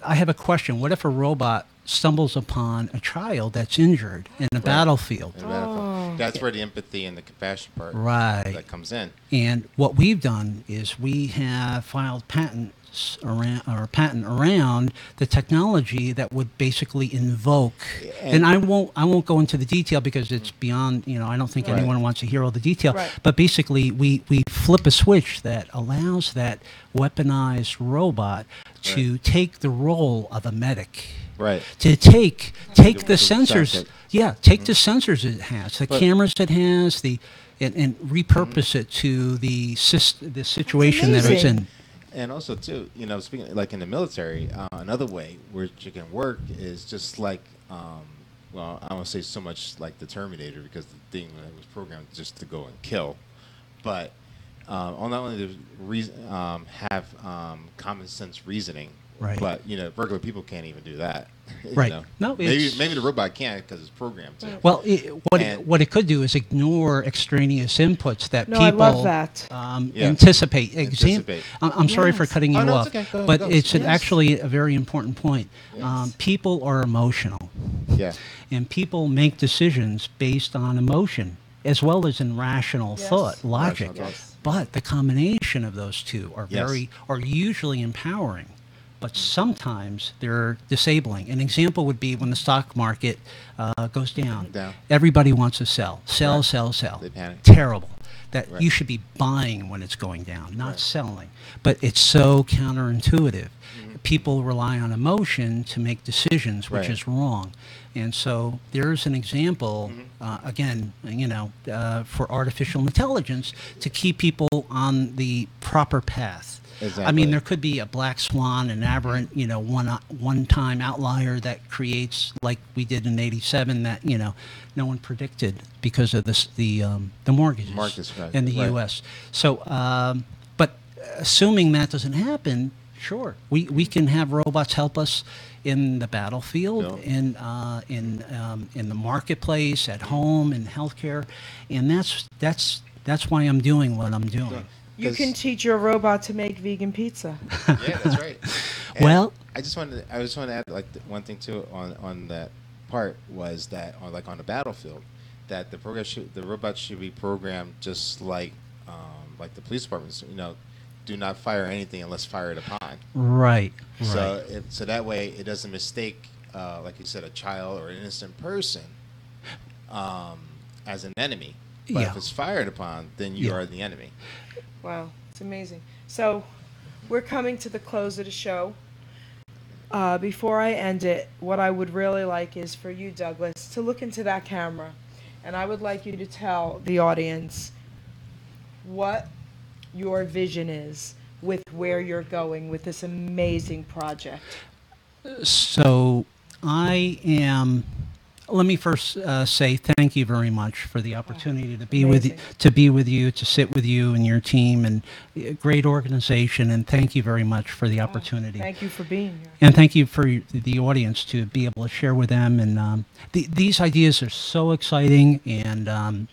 I have a question. What if a robot stumbles upon a child that's injured in a battlefield? And that's where the empathy and the compassion part Right. that comes in. And what we've done is we have filed patents around the technology that would basically invoke. And I won't go into the detail because it's beyond. I don't think Right. anyone wants to hear all the detail. Right. But basically, we flip a switch that allows that weaponized robot to take the role of a medic. Right. To take the The sensors, sidekick. yeah, take the sensors it has, the But- cameras it has, and repurpose it to the situation that it's amazing. in. And also, too, speaking like in the military, another way where it can work is just like, well, I don't say so much like the Terminator because the thing that was programmed just to go and kill, but not only the have common sense reasoning, Right. but regular people can't even do that. Right. No, maybe it's- the robot can because it's programmed to. Well, And- what it could do is ignore extraneous inputs that No, people I love that. Yeah. Anticipate. Anticipate. I'm sorry for Yes. cutting you Oh, no, off, it's okay. Go ahead, but go. it's Yes. actually a very important point. Yes. People are emotional. Yeah. And people make decisions based on emotion as well as in rational Yes. thought, logic. Rational thought. But the combination of those two are Yes. are usually empowering, but sometimes they're disabling. An example would be when the stock market goes down. Down. Everybody wants to sell. Sell, Right. sell, sell. They panic. Terrible. That Right. you should be buying when it's going down, not Right. selling. But it's so counterintuitive. People rely on emotion to make decisions, which Right. is wrong. And so there's an example, Mm-hmm. again, for artificial intelligence to keep people on the proper path. I Exactly. mean, there could be a black swan, an aberrant, one-time outlier that creates, like we did in '87, that no one predicted because of the mortgages Markets, right, in the right. U.S. So, but assuming that doesn't happen, sure, we can have robots help us in the battlefield, Yeah. in the marketplace, at home, in healthcare, and that's why I'm doing what I'm doing. You 'Cause- can teach your robot to make vegan pizza. Yeah, that's right. And Well- I just wanted to add like one thing too on that part was that on the battlefield that the robots should be programmed just like the police departments. Do not fire anything unless fired upon. Right. So that way it doesn't mistake like you said a child or an innocent person as an enemy. But Yeah. if it's fired upon, then you Yeah. are the enemy. Wow, it's amazing. So, we're coming to the close of the show. Before I end it, what I would really like is for you, Douglas, to look into that camera. And I would like you to tell the audience what your vision is with where you're going with this amazing project. So I am. Let me first say thank you very much for the opportunity to be Amazing. with you, to sit with you and your team, and great organization. And thank you very much for the opportunity. Thank you for being here. And thank you for the audience to be able to share with them. And these ideas are so exciting. And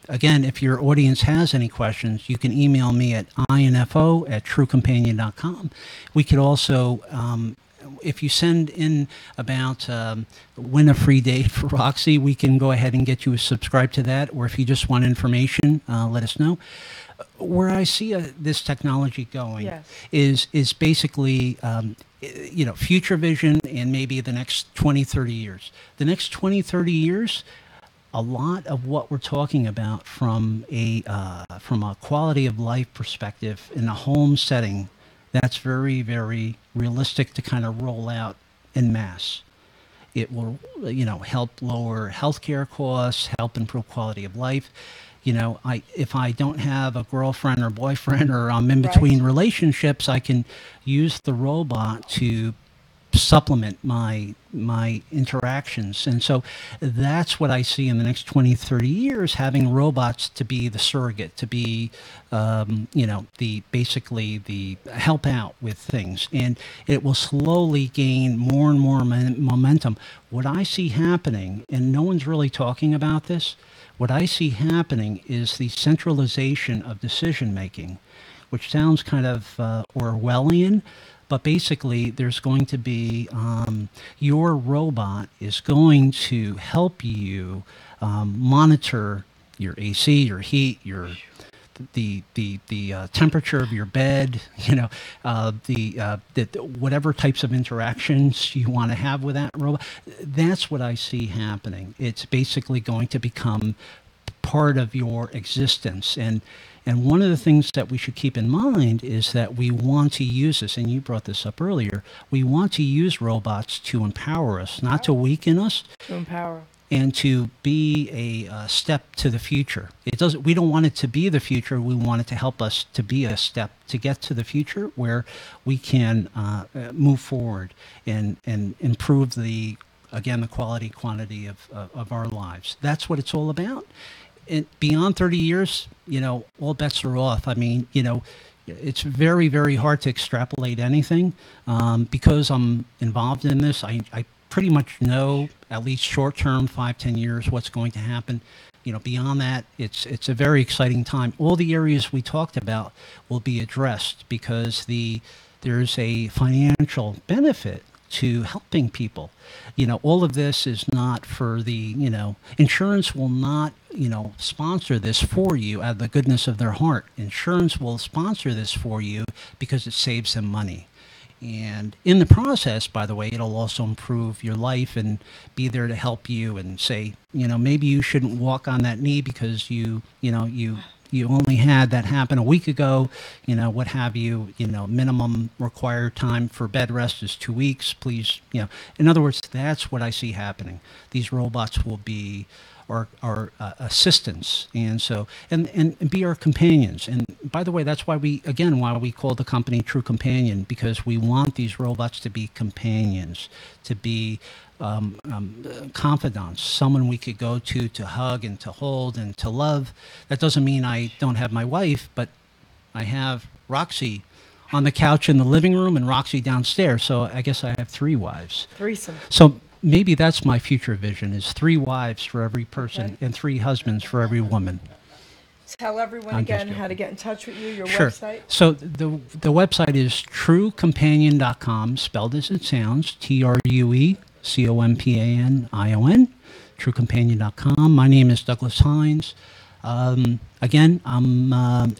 again, if your audience has any questions, you can email me at info@truecompanion.com. We could also, if you send in about win a free date for Roxy, we can go ahead and get you subscribed to that. Or if you just want information, let us know. Where I see this technology going Yes. is basically, future vision in maybe the next 20, 30 years. The next 20, 30 years, a lot of what we're talking about from a quality of life perspective in a home setting, that's very, very realistic to kind of roll out en masse. It will, help lower healthcare costs, help improve quality of life. If I don't have a girlfriend or boyfriend or I'm in between relationships, I can use the robot to supplement my interactions. And so that's what I see in the next 20, 30 years, having robots to be the surrogate, to be, basically the help out with things. And it will slowly gain more and more momentum. What I see happening, and no one's really talking about this, what I see happening is the centralization of decision making, which sounds kind of Orwellian, but basically there's going to be your robot is going to help you monitor your AC, your heat, the temperature of your bed, whatever types of interactions you want to have with that robot. That's what I see happening. It's basically going to become part of your existence. And one of the things that we should keep in mind is that we want to use this, and you brought this up earlier, we want to use robots to empower us, not to weaken us. To empower. And to be a step to the future. We don't want it to be the future. We want it to help us to be a step to get to the future where we can move forward and improve the quality, quantity of our lives. That's what it's all about. And beyond 30 years, all bets are off. I mean, it's very, very hard to extrapolate anything because I'm involved in this. I pretty much know, at least short term, 5-10 years, what's going to happen. Beyond that, it's a very exciting time. All the areas we talked about will be addressed because there's a financial benefit to helping people. All of this is not for the, insurance will not, sponsor this for you out of the goodness of their heart. Insurance will sponsor this for you because it saves them money. And in the process, by the way, it'll also improve your life and be there to help you and say, maybe you shouldn't walk on that knee because you only had that happen a week ago, what have you, minimum required time for bed rest is 2 weeks, please, In other words, that's what I see happening. These robots will be our assistants, and so and be our companions. And by the way, that's why we call the company True Companion, because we want these robots to be companions, to be confidants, someone we could go to hug and to hold and to love. That doesn't mean I don't have my wife, but I have Roxy on the couch in the living room and Roxy downstairs. So I guess I have 3 wives. Threesome. So maybe that's my future vision, is 3 wives for every person and 3 husbands for every woman. Tell everyone again how to get in touch with you, your website. So the website is truecompanion.com, spelled as it sounds, TrueCompanion, truecompanion.com. My name is Douglas Hines. Again,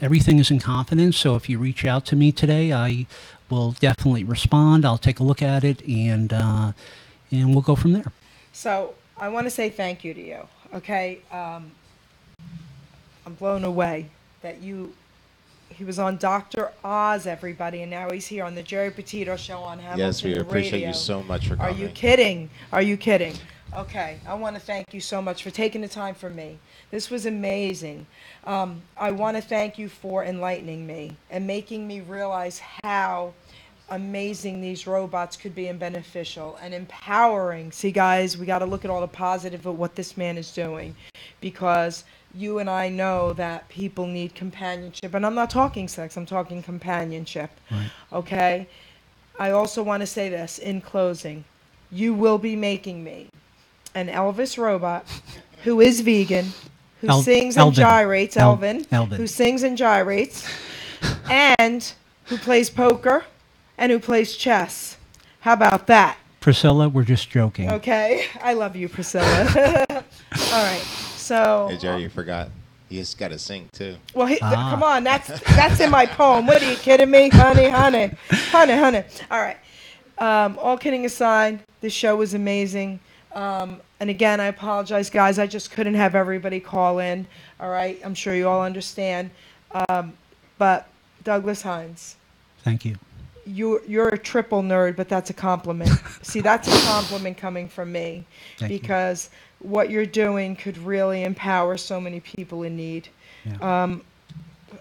everything is in confidence, so if you reach out to me today, I will definitely respond. I'll take a look at it, and we'll go from there. So I want to say thank you to you, okay? I'm blown away that he was on Dr. Oz, everybody, and now he's here on the Geri Petito Show on Hamilton Yes, we appreciate you so much for coming. Are you kidding? Are you kidding? Okay, I want to thank you so much for taking the time for me. This was amazing. I want to thank you for enlightening me and making me realize how amazing these robots could be and beneficial and empowering. See, guys, we got to look at all the positive of what this man is doing, because you and I know that people need companionship. And I'm not talking sex, I'm talking companionship. Right. Okay? I also want to say this in closing. You will be making me an Elvis robot who is vegan, who sings and gyrates, Elvin, who sings and gyrates, and who plays poker, and who plays chess. How about that? Priscilla, we're just joking. Okay. I love you, Priscilla. All right. So. Hey, Jerry, you forgot. He's got to sing, too. Well, come on. That's in my poem. What, are you kidding me? Honey. All right. All kidding aside, this show was amazing. And again, I apologize, guys. I just couldn't have everybody call in. All right. I'm sure you all understand. But Douglas Hines. Thank you. You're a triple nerd, but that's a compliment. See, that's a compliment coming from me. Because what you're doing could really empower so many people in need. Yeah.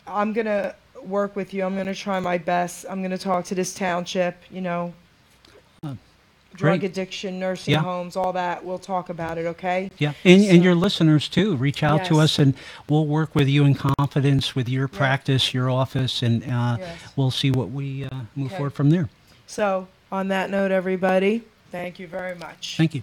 I'm going to work with you. I'm going to try my best. I'm going to talk to this township, drug Great. addiction, nursing Yeah. homes, all that. We'll talk about it, okay? Yeah, and So- your listeners too. Reach out to Yes. us, and we'll work with you in confidence with your Yeah. practice, your office, and Yes. we'll see what we move Okay. forward from there. So, on that note, everybody, thank you very much. Thank you.